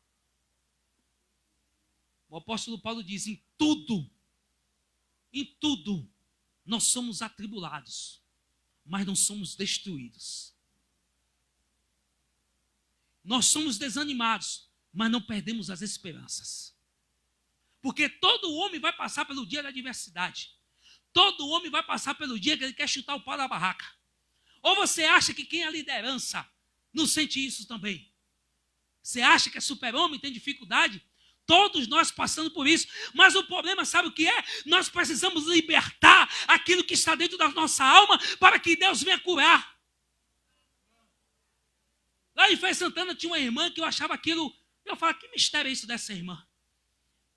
O apóstolo Paulo diz, em tudo, nós somos atribulados, mas não somos destruídos. Nós somos desanimados, mas não perdemos as esperanças. Porque todo homem vai passar pelo dia da adversidade. Todo homem vai passar pelo dia que ele quer chutar o pau da barraca. Ou você acha que quem é a liderança não sente isso também? Você acha que é super-homem, tem dificuldade? Todos nós passando por isso. Mas o problema, sabe o que é? Nós precisamos libertar aquilo que está dentro da nossa alma para que Deus venha curar. Lá em Feira Santana tinha uma irmã que eu achava aquilo... Eu falava, que mistério é isso dessa irmã?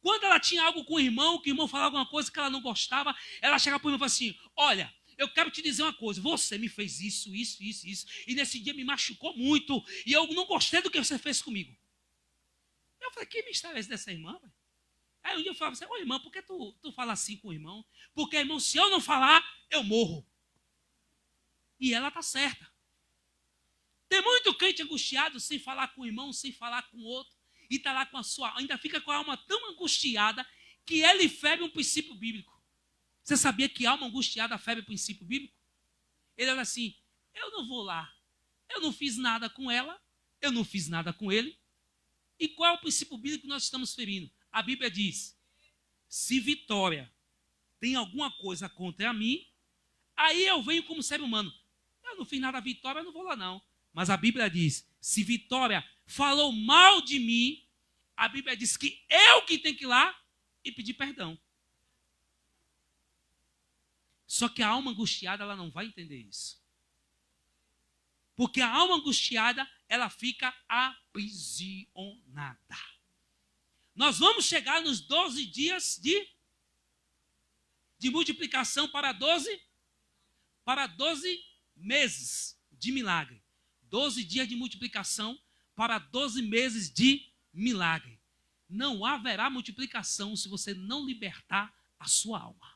Quando ela tinha algo com o irmão, que o irmão falava alguma coisa que ela não gostava, ela chegava para o irmão e falava assim, olha, eu quero te dizer uma coisa, você me fez isso, e nesse dia me machucou muito, e eu não gostei do que você fez comigo. Eu falei, que mistério é esse dessa irmã? Véio? Aí um dia eu falava assim, ô irmã, por que tu fala assim com o irmão? Porque, irmão, se eu não falar, eu morro. E ela está certa. Tem muito crente angustiado sem falar com o irmão, sem falar com o outro. E está lá com a sua, ainda fica com a alma tão angustiada que ele fere um princípio bíblico. Você sabia que alma angustiada fere o princípio bíblico? Ele era assim, eu não vou lá, eu não fiz nada com ela, eu não fiz nada com ele. E qual é o princípio bíblico que nós estamos ferindo? A Bíblia diz, se Vitória tem alguma coisa contra mim, aí eu venho como ser humano. Eu não fiz nada a Vitória, eu não vou lá não. Mas a Bíblia diz, se Vitória falou mal de mim, a Bíblia diz que eu que tenho que ir lá e pedir perdão. Só que a alma angustiada, ela não vai entender isso. Porque a alma angustiada, ela fica aprisionada. Nós vamos chegar nos 12 dias de multiplicação para 12 meses de milagre. 12 dias de multiplicação para 12 meses de milagre. Não haverá multiplicação se você não libertar a sua alma.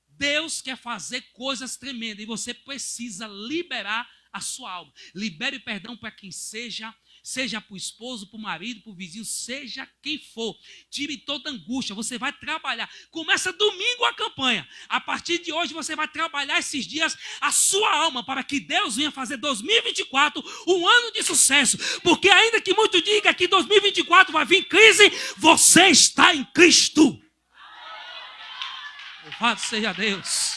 Deus quer fazer coisas tremendas e você precisa liberar a sua alma. Libere perdão para quem seja para o esposo, para o marido, para o vizinho, seja quem for. Tire toda angústia, você vai trabalhar. Começa domingo a campanha. A partir de hoje você vai trabalhar esses dias a sua alma para que Deus venha fazer 2024 um ano de sucesso. Porque ainda que muito diga que 2024 vai vir crise, você está em Cristo. Louvado seja Deus.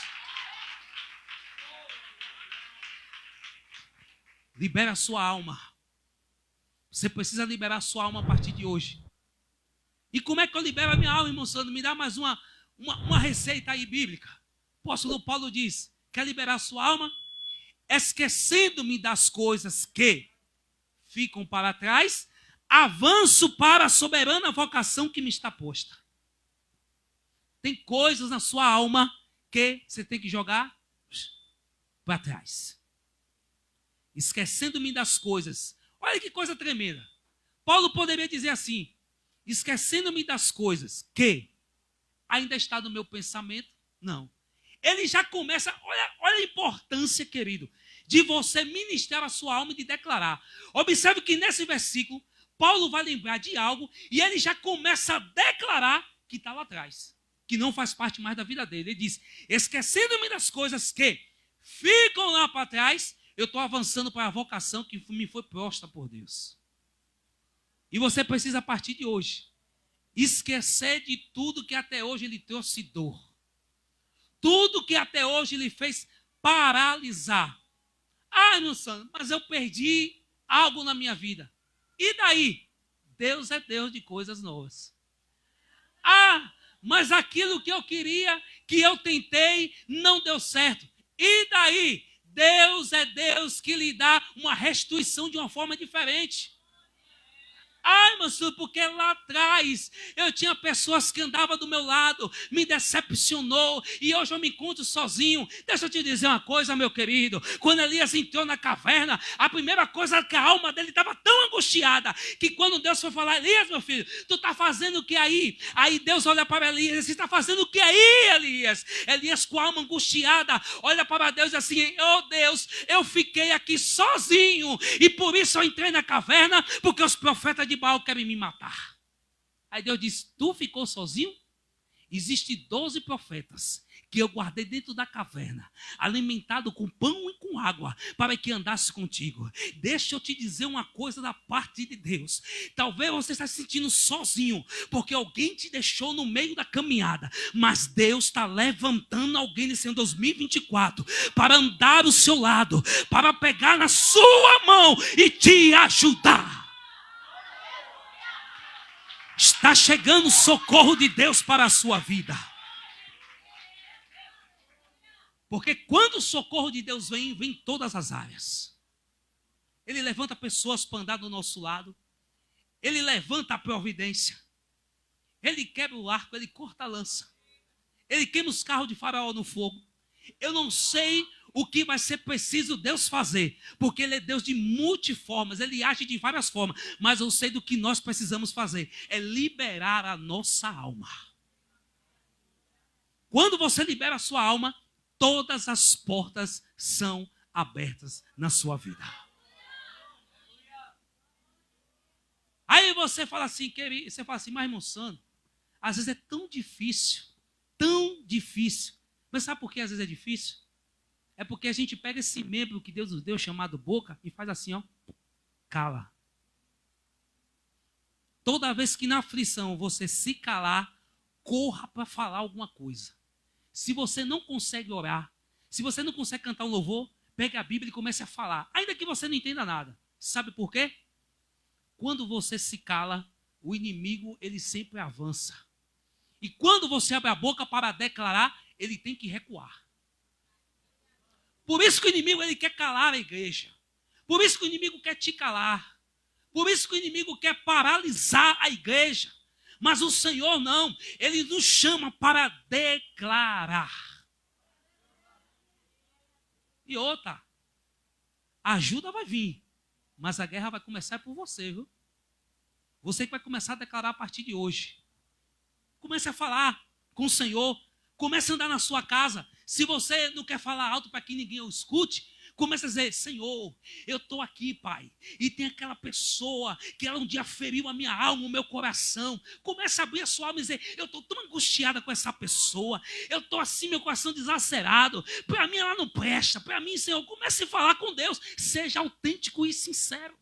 Libera a sua alma. Você precisa liberar a sua alma a partir de hoje. E como é que eu libero a minha alma, irmão Sandro? Me dá mais uma receita aí bíblica. O apóstolo Paulo diz, quer liberar a sua alma? Esquecendo-me das coisas que ficam para trás, avanço para a soberana vocação que me está posta. Tem coisas na sua alma que você tem que jogar para trás. Esquecendo-me das coisas. Olha que coisa tremenda. Paulo poderia dizer assim, esquecendo-me das coisas que ainda está no meu pensamento. Não. Ele já começa, olha a importância, querido, de você ministrar a sua alma e de declarar. Observe que nesse versículo, Paulo vai lembrar de algo e ele já começa a declarar que está lá atrás. que não faz parte mais da vida dele. Ele diz, esquecendo-me das coisas que ficam lá para trás, eu estou avançando para a vocação que me foi posta por Deus. E você precisa, a partir de hoje, esquecer de tudo que até hoje lhe trouxe dor. Tudo que até hoje lhe fez paralisar. Ah, não, Sandro, mas eu perdi algo na minha vida. E daí? Deus é Deus de coisas novas. Ah, mas aquilo que eu queria, que eu tentei, não deu certo. E daí? Deus é Deus que lhe dá uma restituição de uma forma diferente. Ai, meu senhor, porque lá atrás eu tinha pessoas que andavam do meu lado, me decepcionou e hoje eu me encontro sozinho. Deixa eu te dizer uma coisa, meu querido. Quando Elias entrou na caverna, a primeira coisa é que a alma dele estava tão angustiada que quando Deus foi falar, Elias, meu filho, tu está fazendo o que aí? Aí Deus olha para Elias e diz, você está fazendo o que aí, Elias? Elias com a alma angustiada, olha para Deus e diz assim, oh Deus, eu fiquei aqui sozinho e por isso eu entrei na caverna, porque os profetas de Baal querem me matar. Aí Deus disse, tu ficou sozinho? Existem 12 profetas que eu guardei dentro da caverna, alimentado com pão e com água, para que andasse contigo. Deixa eu te dizer uma coisa da parte de Deus. Talvez você esteja se sentindo sozinho, porque alguém te deixou no meio da caminhada, mas Deus está levantando alguém nesse ano 2024 para andar ao seu lado, para pegar na sua mão e te ajudar. Está chegando o socorro de Deus para a sua vida. Porque quando o socorro de Deus vem, vem em todas as áreas. Ele levanta pessoas para andar do nosso lado. Ele levanta a providência. Ele quebra o arco, ele corta a lança. Ele queima os carros de Faraó no fogo. Eu não sei o que vai ser preciso Deus fazer, porque Ele é Deus de multiformas, Ele age de várias formas, mas eu sei do que nós precisamos fazer, é liberar a nossa alma. Quando você libera a sua alma, todas as portas são abertas na sua vida. Aí você fala assim, mas irmão Sandro, às vezes é tão difícil, mas sabe por que às vezes é difícil? É porque a gente pega esse membro que Deus nos deu, chamado boca, e faz assim, ó, cala. Toda vez que na aflição você se calar, corra para falar alguma coisa. Se você não consegue orar, se você não consegue cantar um louvor, pegue a Bíblia e comece a falar, ainda que você não entenda nada. Sabe por quê? Quando você se cala, o inimigo, ele sempre avança. E quando você abre a boca para declarar, ele tem que recuar. Por isso que o inimigo ele quer calar a igreja. Por isso que o inimigo quer te calar. Por isso que o inimigo quer paralisar a igreja. Mas o Senhor não. Ele nos chama para declarar. E outra, a ajuda vai vir. Mas a guerra vai começar por você, viu? Você que vai começar a declarar a partir de hoje. Comece a falar com o Senhor. Comece a andar na sua casa. Se você não quer falar alto para que ninguém o escute, comece a dizer, Senhor, eu estou aqui, Pai. E tem aquela pessoa que ela um dia feriu a minha alma, o meu coração. Comece a abrir a sua alma e dizer, eu estou tão angustiada com essa pessoa. Eu estou assim, meu coração desacerado. Para mim ela não presta. Para mim, Senhor, comece a falar com Deus. Seja autêntico e sincero.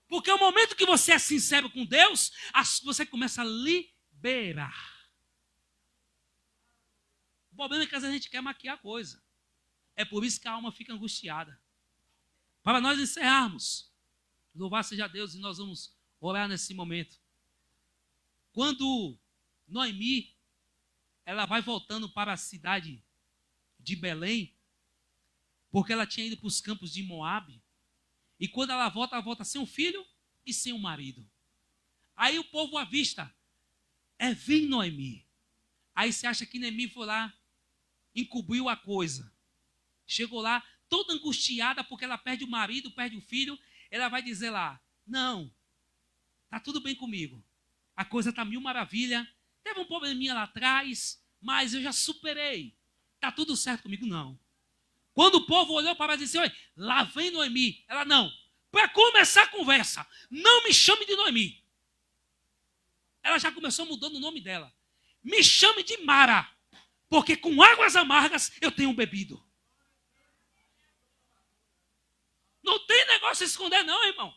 Porque o momento que você é sincero com Deus, você começa a liberar. O problema é que às vezes a gente quer maquiar a coisa. É por isso que a alma fica angustiada. Para nós encerrarmos, louvado seja Deus, e nós vamos orar nesse momento. Quando Noemi, ela vai voltando para a cidade de Belém, porque ela tinha ido para os campos de Moabe, e quando ela volta sem um filho e sem um marido. Aí o povo avista, vem Noemi. Aí você acha que Noemi foi lá, encobriu a coisa. Chegou lá, toda angustiada, porque ela perde o marido, perde o filho. Ela vai dizer lá, não, está tudo bem comigo. A coisa está mil maravilha. Teve um probleminha lá atrás, mas eu já superei. Está tudo certo comigo? Não. Quando o povo olhou para ela e disse, olha, lá vem Noemi. Ela, não. Para começar a conversa, não me chame de Noemi. Ela já começou mudando o nome dela. Me chame de Mara, porque com águas amargas eu tenho bebido. Não tem negócio de esconder não, irmão.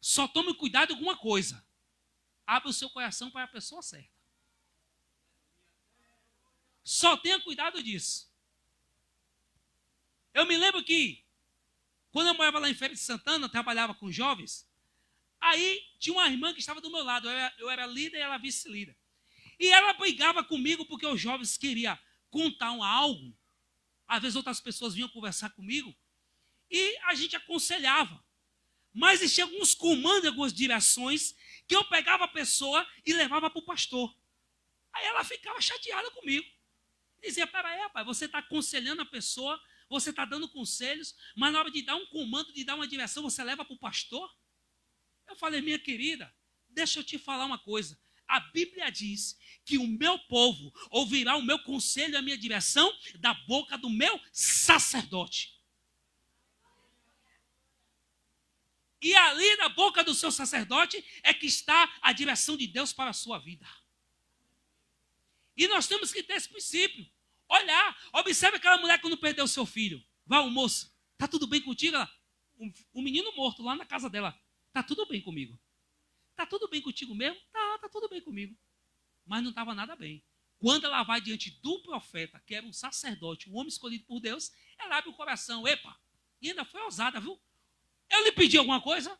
Só tome cuidado com uma coisa. Abre o seu coração para a pessoa certa. Só tenha cuidado disso. Eu me lembro que, quando eu morava lá em Feira de Santana, eu trabalhava com jovens, aí tinha uma irmã que estava do meu lado, eu era líder e ela vice-líder. E ela brigava comigo porque os jovens queriam contar algo. Às vezes outras pessoas vinham conversar comigo e a gente aconselhava. Mas existia alguns comandos, algumas direções que eu pegava a pessoa e levava para o pastor. Aí ela ficava chateada comigo. Dizia, peraí, rapaz, você está aconselhando a pessoa, você está dando conselhos, mas na hora de dar um comando, de dar uma direção, você leva para o pastor? Eu falei, minha querida, deixa eu te falar uma coisa. A Bíblia diz que o meu povo ouvirá o meu conselho e a minha direção da boca do meu sacerdote. E ali na boca do seu sacerdote é que está a direção de Deus para a sua vida. E nós temos que ter esse princípio. Olhar, observe aquela mulher quando perdeu o seu filho. Vai, moço, está tudo bem contigo? Ela, um menino morto lá na casa dela. Está tudo bem comigo. Está tudo bem contigo mesmo? Está tudo bem comigo. Mas não estava nada bem. Quando ela vai diante do profeta, que era um sacerdote, um homem escolhido por Deus, ela abre o coração. Epa, e ainda foi ousada, viu? Eu lhe pedi alguma coisa?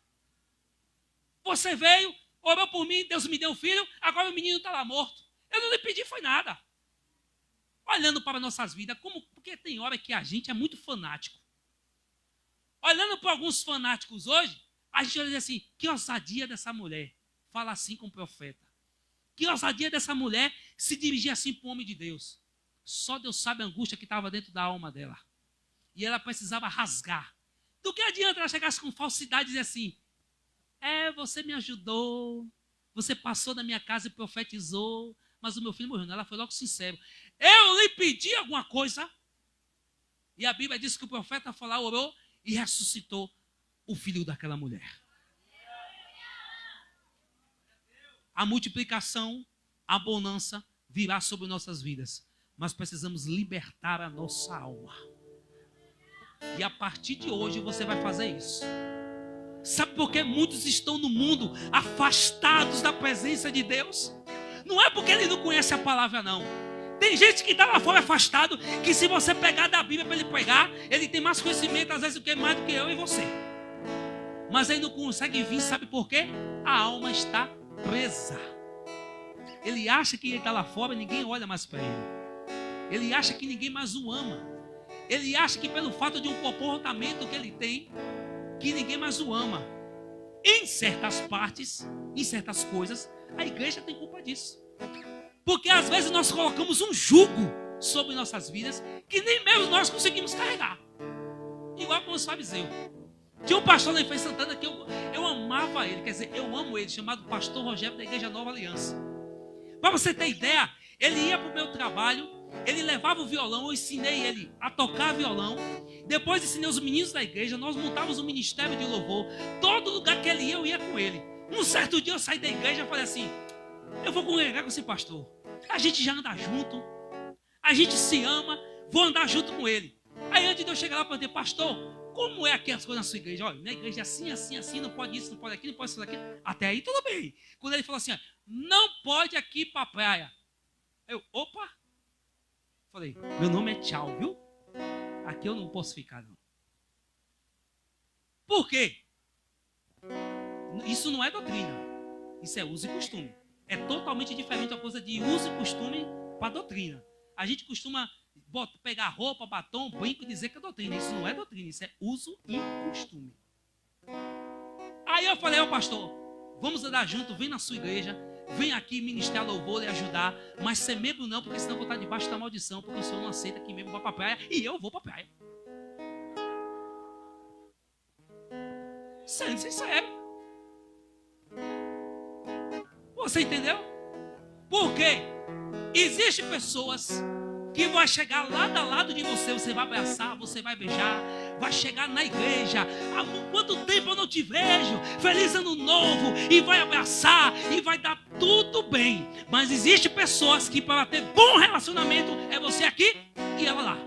Você veio, orou por mim, Deus me deu um filho, agora o menino está lá morto. Eu não lhe pedi foi nada. Olhando para nossas vidas, porque tem hora que a gente é muito fanático. Olhando para alguns fanáticos hoje, a gente olha assim, que ousadia dessa mulher fala assim com o profeta. Que ousadia dessa mulher se dirigir assim para o homem de Deus. Só Deus sabe a angústia que estava dentro da alma dela. E ela precisava rasgar. Do que adianta ela chegasse com falsidade e dizer assim, você me ajudou, você passou na minha casa e profetizou, mas o meu filho morreu. Ela foi logo sincero. Eu lhe pedi alguma coisa. E a Bíblia diz que o profeta foi lá, orou e ressuscitou o filho daquela mulher. A multiplicação, a bonança virá sobre nossas vidas. Mas precisamos libertar a nossa alma. E a partir de hoje você vai fazer isso. Sabe por que muitos estão no mundo afastados da presença de Deus? Não é porque ele não conhece a palavra, não. Tem gente que está lá fora afastado, que se você pegar da Bíblia para ele pregar, ele tem mais conhecimento, às vezes, mais do que eu e você. Mas ele não consegue vir, sabe por quê? A alma está presa. Ele acha que ele está lá fora e ninguém olha mais para ele. Ele acha que ninguém mais o ama. Ele acha que pelo fato de um comportamento que ele tem, que ninguém mais o ama. Em certas partes, em certas coisas, a igreja tem culpa disso. Porque às vezes nós colocamos um jugo sobre nossas vidas que nem mesmo nós conseguimos carregar. Igual com os fariseus. Tinha um pastor lá em Feira de Santana que eu amava ele, quer dizer, eu amo ele, chamado Pastor Rogério da Igreja Nova Aliança. Para você ter ideia, ele ia para o meu trabalho, ele levava o violão, eu ensinei ele a tocar violão. Depois ensinei os meninos da igreja, nós montávamos um ministério de louvor. Todo lugar que ele ia, eu ia com ele. Um certo dia eu saí da igreja e falei assim, eu vou congregar com esse pastor. A gente já anda junto, a gente se ama, vou andar junto com ele. Aí antes de eu chegar lá, eu perguntei, pastor, como é aqui as coisas na sua igreja? Olha, minha igreja é assim, assim, assim, não pode isso, não pode aquilo, não pode isso, aquilo. Até aí tudo bem. Quando ele falou assim, não pode aqui ir para a praia. Eu, opa. Falei, meu nome é tchau, viu? Aqui eu não posso ficar, não. Por quê? Isso não é doutrina. Isso é uso e costume. É totalmente diferente a coisa de uso e costume para doutrina. A gente costuma pegar roupa, batom, brinco e dizer que é doutrina. Isso não é doutrina, isso é uso e costume. Aí eu falei, pastor, vamos andar junto, vem na sua igreja, vem aqui ministrar louvor e ajudar, mas ser membro não, porque senão eu vou estar debaixo da maldição, porque o senhor não aceita que membro vá para a praia e eu vou para a praia. Sendo sincero. Você entendeu? Por quê? Existem pessoas que vão chegar lado a lado de você, você vai abraçar, você vai beijar, vai chegar na igreja. Há quanto tempo eu não te vejo? Feliz ano novo. E vai abraçar e vai dar tudo bem. Mas existem pessoas que para ter bom relacionamento é você aqui e ela lá.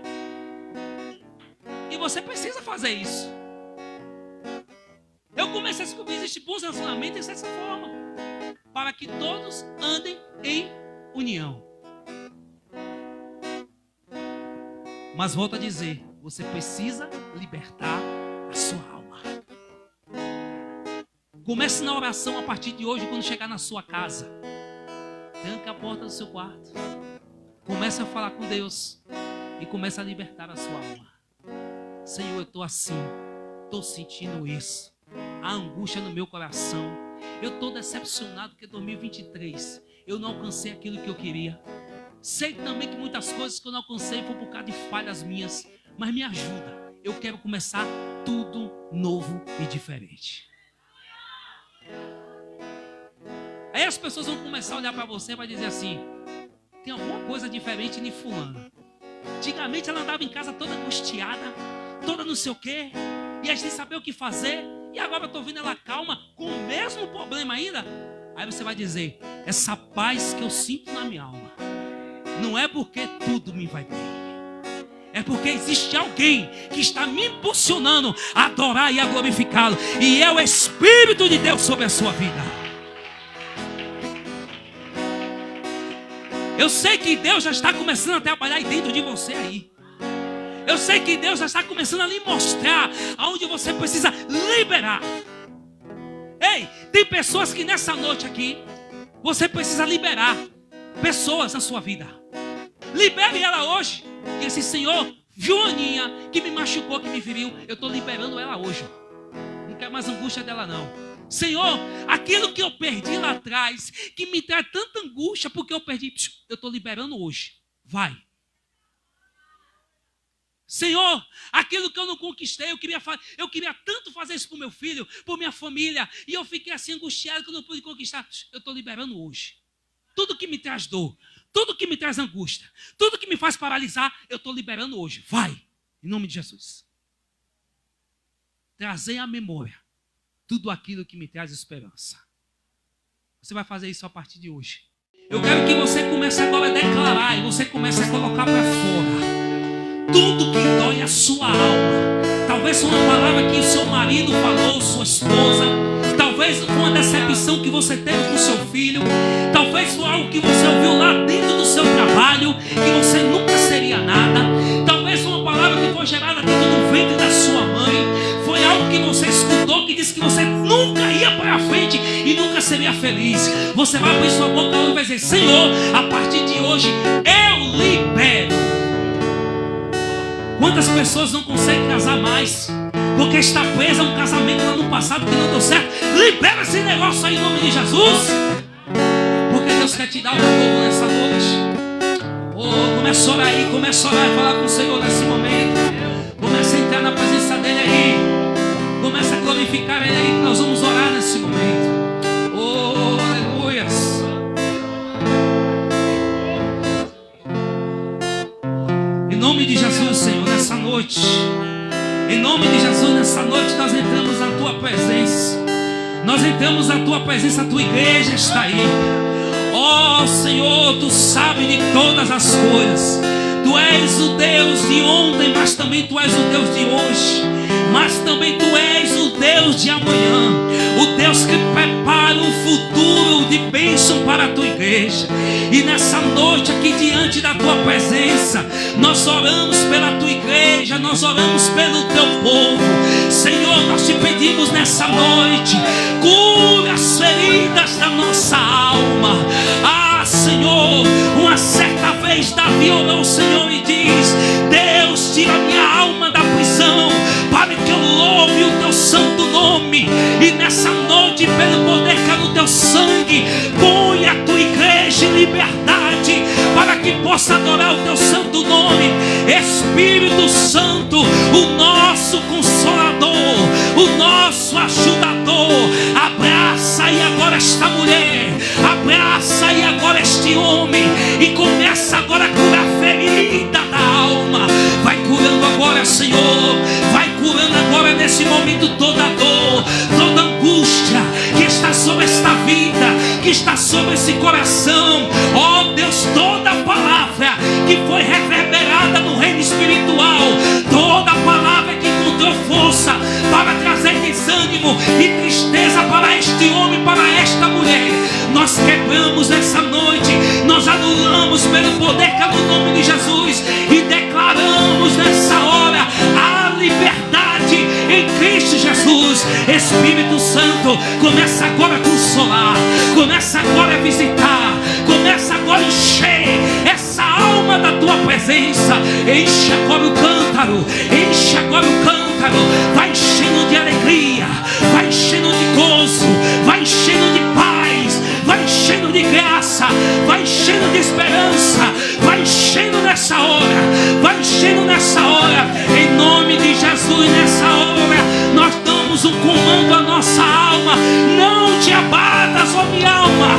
E você precisa fazer isso. Eu comecei a descobrir que existem bons relacionamentos dessa forma. Para que todos andem em união. Mas volto a dizer, você precisa libertar a sua alma. Comece na oração a partir de hoje, quando chegar na sua casa. Tranca a porta do seu quarto. Comece a falar com Deus. E comece a libertar a sua alma. Senhor, eu estou assim. Estou sentindo isso. A angústia no meu coração. Eu estou decepcionado porque 2023 eu não alcancei aquilo que eu queria. Sei também que muitas coisas que eu não alcancei foi por causa de falhas minhas. Mas me ajuda. Eu quero começar tudo novo e diferente. Aí as pessoas vão começar a olhar para você e vai dizer assim: tem alguma coisa diferente em fulana. Antigamente ela andava em casa toda angustiada, toda não sei o quê, e a gente sabia o que fazer. E agora eu estou vendo ela calma, com o mesmo problema ainda. Aí você vai dizer: essa paz que eu sinto na minha alma não é porque tudo me vai bem, é porque existe alguém que está me impulsionando a adorar e a glorificá-lo. E é o Espírito de Deus sobre a sua vida. Eu sei que Deus já está começando a trabalhar aí dentro de você aí. Eu sei que Deus já está começando a lhe mostrar aonde você precisa liberar. Ei, tem pessoas que nessa noite aqui você precisa liberar pessoas na sua vida. Libere ela hoje. E esse Senhor, Joaninha, que me machucou, que me feriu, eu estou liberando ela hoje. Não quero mais angústia dela não. Senhor, aquilo que eu perdi lá atrás, que me traz tanta angústia porque eu perdi, eu estou liberando hoje. Vai. Senhor, aquilo que eu não conquistei, eu queria tanto fazer isso para o meu filho, para minha família, e eu fiquei assim angustiado que eu não pude conquistar. Eu estou liberando hoje. Tudo que me traz dor, tudo que me traz angústia, tudo que me faz paralisar, eu estou liberando hoje. Vai, em nome de Jesus. Trazer à memória tudo aquilo que me traz esperança. Você vai fazer isso a partir de hoje. Eu quero que você comece agora a declarar e você comece a colocar para fora tudo que dói a sua alma. Talvez foi uma palavra que o seu marido falou, sua esposa. Talvez foi uma decepção que você teve com seu filho. Talvez foi algo que você ouviu lá dentro do seu trabalho, que você nunca seria nada. Talvez foi uma palavra que foi gerada dentro do ventre da sua mãe. Foi algo que você escutou que disse que você nunca ia para frente e nunca seria feliz. Você vai abrir sua boca e vai dizer: Senhor, a partir de hoje eu libero. Quantas pessoas não conseguem casar mais porque está presa a um casamento lá no passado que não deu certo? Libera esse negócio aí em nome de Jesus. Porque Deus quer te dar um novo nessa noite. Oh, começa a orar aí, começa a orar e falar com o Senhor nesse momento. Começa a entrar na presença dele aí. Começa a glorificar ele aí, que nós vamos orar nesse momento. Oh, aleluias. Em nome de Jesus, Senhor, nessa noite. Em nome de Jesus, nessa noite nós entramos na tua presença. Nós entramos na tua presença, a tua igreja está aí. Ó Senhor, tu sabes de todas as coisas. Tu és o Deus de ontem, mas também tu és o Deus de hoje. Mas também tu és o Deus de amanhã. O Deus que prepara um futuro de bênção para a tua igreja. E nessa noite aqui diante da tua presença, nós oramos pela tua igreja, nós oramos pelo teu povo. Senhor, nós te pedimos nessa noite, cura as feridas da nossa alma. Ah, Senhor, uma certa vez Davi orou ao Senhor e diz: Deus, tira minha alma da prisão, para que eu louve o teu santo nome. E nessa noite, pelo poder que é no teu sangue, põe a tua igreja em liberdade, para que possa adorar o teu santo nome. Espírito Santo, o nosso consolador, o nosso ajudador, abraça aí agora esta mulher, abraça aí agora este homem, e começa agora a curar a ferida da alma. Vai curando agora, Senhor, vai curando esse coração, ó Deus, toda palavra que foi reverberada no reino espiritual, toda palavra que encontrou força para trazer desânimo e tristeza para este homem, para esta mulher, nós quebramos essa noite, nós anulamos pelo poder que é no nome de Jesus e declaramos nessa hora a liberdade em Cristo Jesus. Espírito Santo, começa agora a consolar, começa agora a visitar, começa agora a encher essa alma da tua presença. Enche agora o cântaro, enche agora o cântaro, vai enchendo de alegria, vai enchendo de gozo, vai enchendo de paz, vai enchendo de graça, vai enchendo de esperança, vai enchendo nessa hora, vai enchendo nessa hora, em nome de Jesus. Nessa hora nós damos um comando à nossa alma: não te abatas, ó minha alma,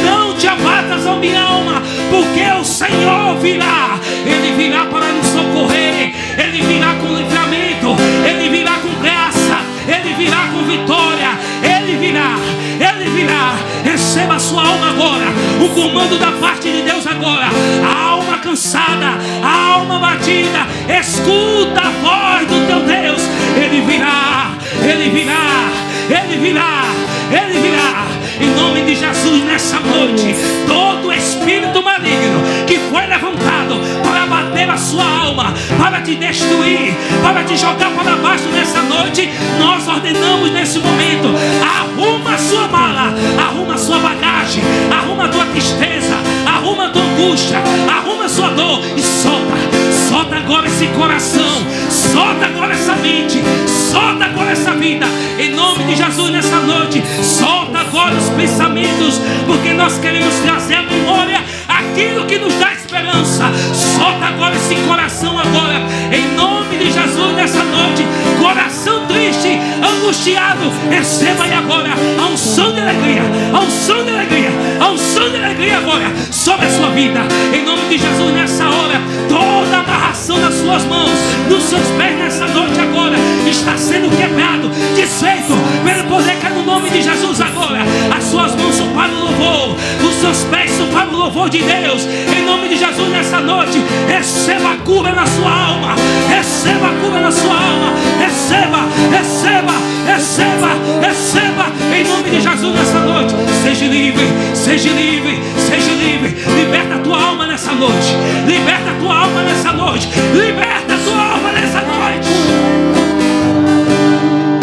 não te abatas, ó minha alma, porque o Senhor virá, Ele virá para nos socorrer, Ele virá com livramento, Ele virá com graça, Ele virá com vitória, Ele virá, Ele virá. Receba a sua alma agora, o comando da parte de Deus agora. A alma cansada, a alma batida, escuta a voz do teu Deus. Ele virá, Ele virá, Ele virá, Ele virá. Em nome de Jesus, nessa noite, todo espírito maligno que foi levantado para bater a sua alma, para te destruir, para te jogar para baixo nessa noite, nós ordenamos nesse momento: arruma a sua mala, arruma a sua bagagem, arruma a tua tristeza, arruma a tua angústia, arruma a sua dor e solta agora esse coração, solta agora essa mente, solta agora essa vida, em nome de Jesus. Nessa noite, solta agora os pensamentos, porque nós queremos trazer à memória aquilo que nos dá esperança. Solta agora esse coração agora, em nome de Jesus. Nessa noite, coração triste, angustiado, receba aí agora a unção de alegria, a unção de alegria, a unção de alegria agora sobre a sua vida, em nome de Jesus. Nessa hora, toda amarração nas suas mãos, nos seus pés nessa noite agora está sendo quebrado, desfeito pelo poder que é no nome de Jesus agora. As suas mãos são para o louvor, os seus pés são para o louvor de Deus, em nome de Jesus. Nessa noite, receba a cura na sua alma, receba a cura na sua alma, receba, receba, receba, receba, em nome de Jesus. Nessa noite, seja livre, seja livre, seja livre. Liberta a tua alma nessa noite, liberta a tua alma nessa noite, liberta a tua alma nessa noite.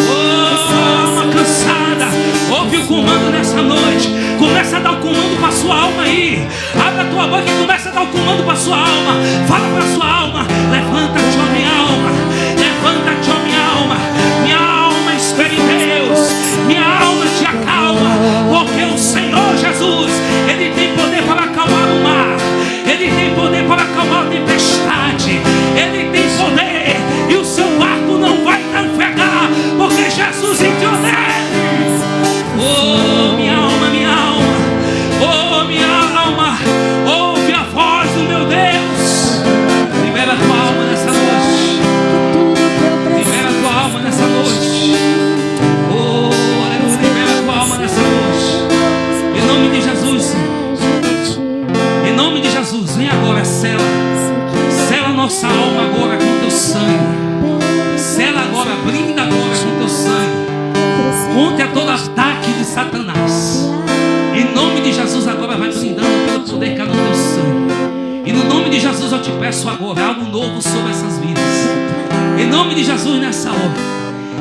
Oh, alma cansada, ouve o comando nessa noite. Começa a dar o comando para a sua alma aí. Abre a tua boca e começa a dar o comando para a sua alma. Fala para a sua alma: levanta-te, ó minha alma, levanta-te, ó minha alma. Minha alma espera em Deus, minha alma te acalma, porque o Senhor Jesus, Ele tem poder para acalmar o mar, Ele tem poder para acalmar a tempestade, Ele tem poder, e o seu barco não vai naufragar, porque Jesus entrou nele. Oh, minha alma, minha alma, oh, minha alma, ouve a voz do meu Deus. Libera a tua alma nessa noite, libera a tua alma nessa noite. Oh, aleluia, libera a tua alma nessa noite, em nome de Jesus. Em nome de Jesus, vem agora, sela a nossa alma agora com teu sangue, sela agora, brinda agora com teu sangue, contra todo ataque de Satanás. Em nome de Jesus agora vai brindando pelo poder que há no teu sangue. E no nome de Jesus eu te peço agora algo novo sobre essas vidas. Em nome de Jesus, nessa hora,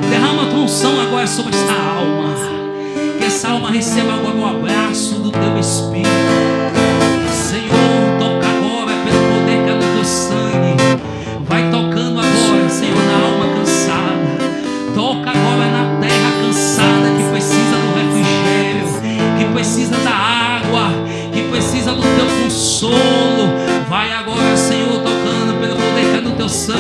derrama a tua unção agora sobre esta alma. Que essa alma receba agora o abraço do teu Espírito. Senhor, toca agora pelo poder que há no teu sangue. Vai tocando agora, Senhor, na alma cansada. Toca agora na terra cansada que precisa do refrigério, que precisa da água, que precisa do teu consolo. Vai agora, Senhor, tocando pelo poder que é do teu sangue.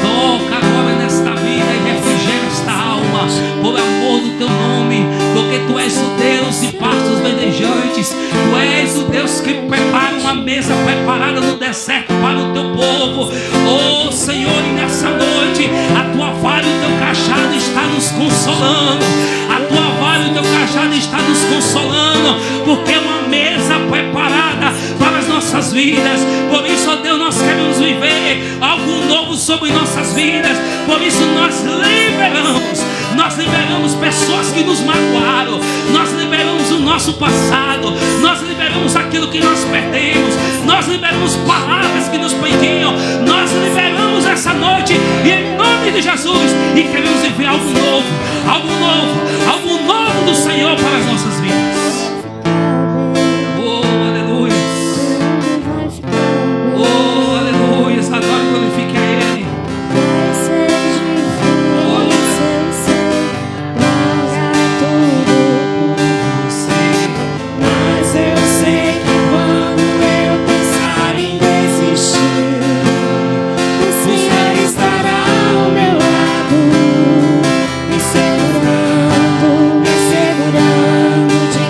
Toca agora nesta vida e refrigera esta alma, por amor do teu nome, porque tu és o Deus de pastos verdejantes. Tu és o Deus que prepara uma mesa preparada no deserto para o teu povo. Oh Senhor, e nessa noite a tua vara e o teu cajado está nos consolando. A tua vara e o teu cajado está nos consolando, porque uma mesa preparada para as nossas vidas. Por isso, ó Deus, nós queremos viver algo novo sobre nossas vidas. Por isso nós liberamos pessoas que nos magoaram, nós liberamos o nosso passado, nós liberamos aquilo que nós perdemos, nós liberamos palavras que nos prendiam, nós liberamos essa noite e em nome de Jesus, e queremos viver algo novo, algo novo, algo novo do Senhor para as nossas vidas. Oh, aleluia. Oh, aleluia. Agora glorifique a Ele. Me segurando de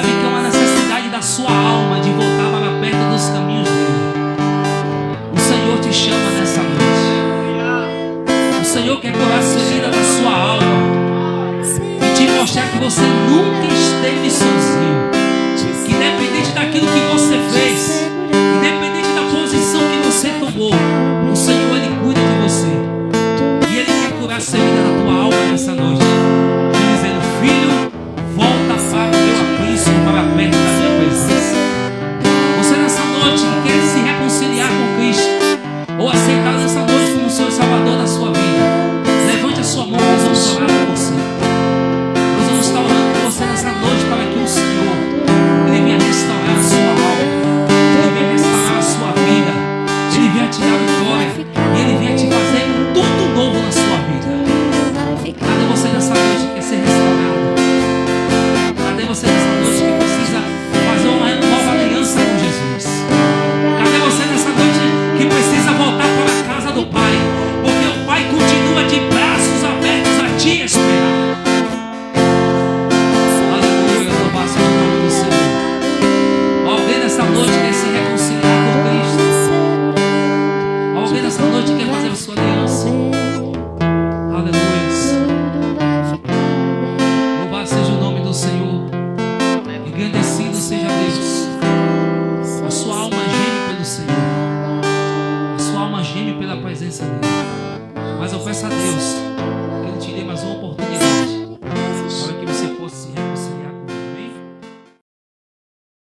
sabe que é uma necessidade da sua alma de voltar para perto dos caminhos dele. O Senhor te chama nessa noite. O Senhor quer curar a ferida da sua alma e te mostrar que você nunca esteve sozinho. Que independente daquilo que você fez, independente da posição que você tomou, o Senhor, Ele cuida de você. E Ele quer curar a ferida da tua alma nessa noite, dizendo: filho, volta para o teu aprisco, para perto da minha presença. Você nessa noite que quer se reconciliar com Cristo, ou aceitar nessa noite como o Senhor Salvador da sua vida, levante a sua mão, nós vamos orar por você. Nós vamos estar orando por você nessa noite para que o Senhor, Ele venha restaurar a sua alma, Ele venha restaurar a sua vida, Ele venha te dar vitória e Ele venha te fazer tudo novo na sua vida. Cadê você nessa noite que quer ser restaurado? Cadê você nessa noite que precisa fazer uma nova aliança com Jesus? Cadê você nessa noite que precisa voltar para a casa do Pai? Porque o Pai continua de braços abertos a te esperar. Aleluia, louvado seja o nome do Senhor. Alguém nessa noite quer se reconciliar com Cristo? Alguém nessa noite quer fazer a sua aliança? Aleluia. Louvado seja o nome do Senhor. Engrandecido seja Deus. A sua alma geme pelo Senhor. A sua alma geme pela presença dele. Mas eu peço a Deus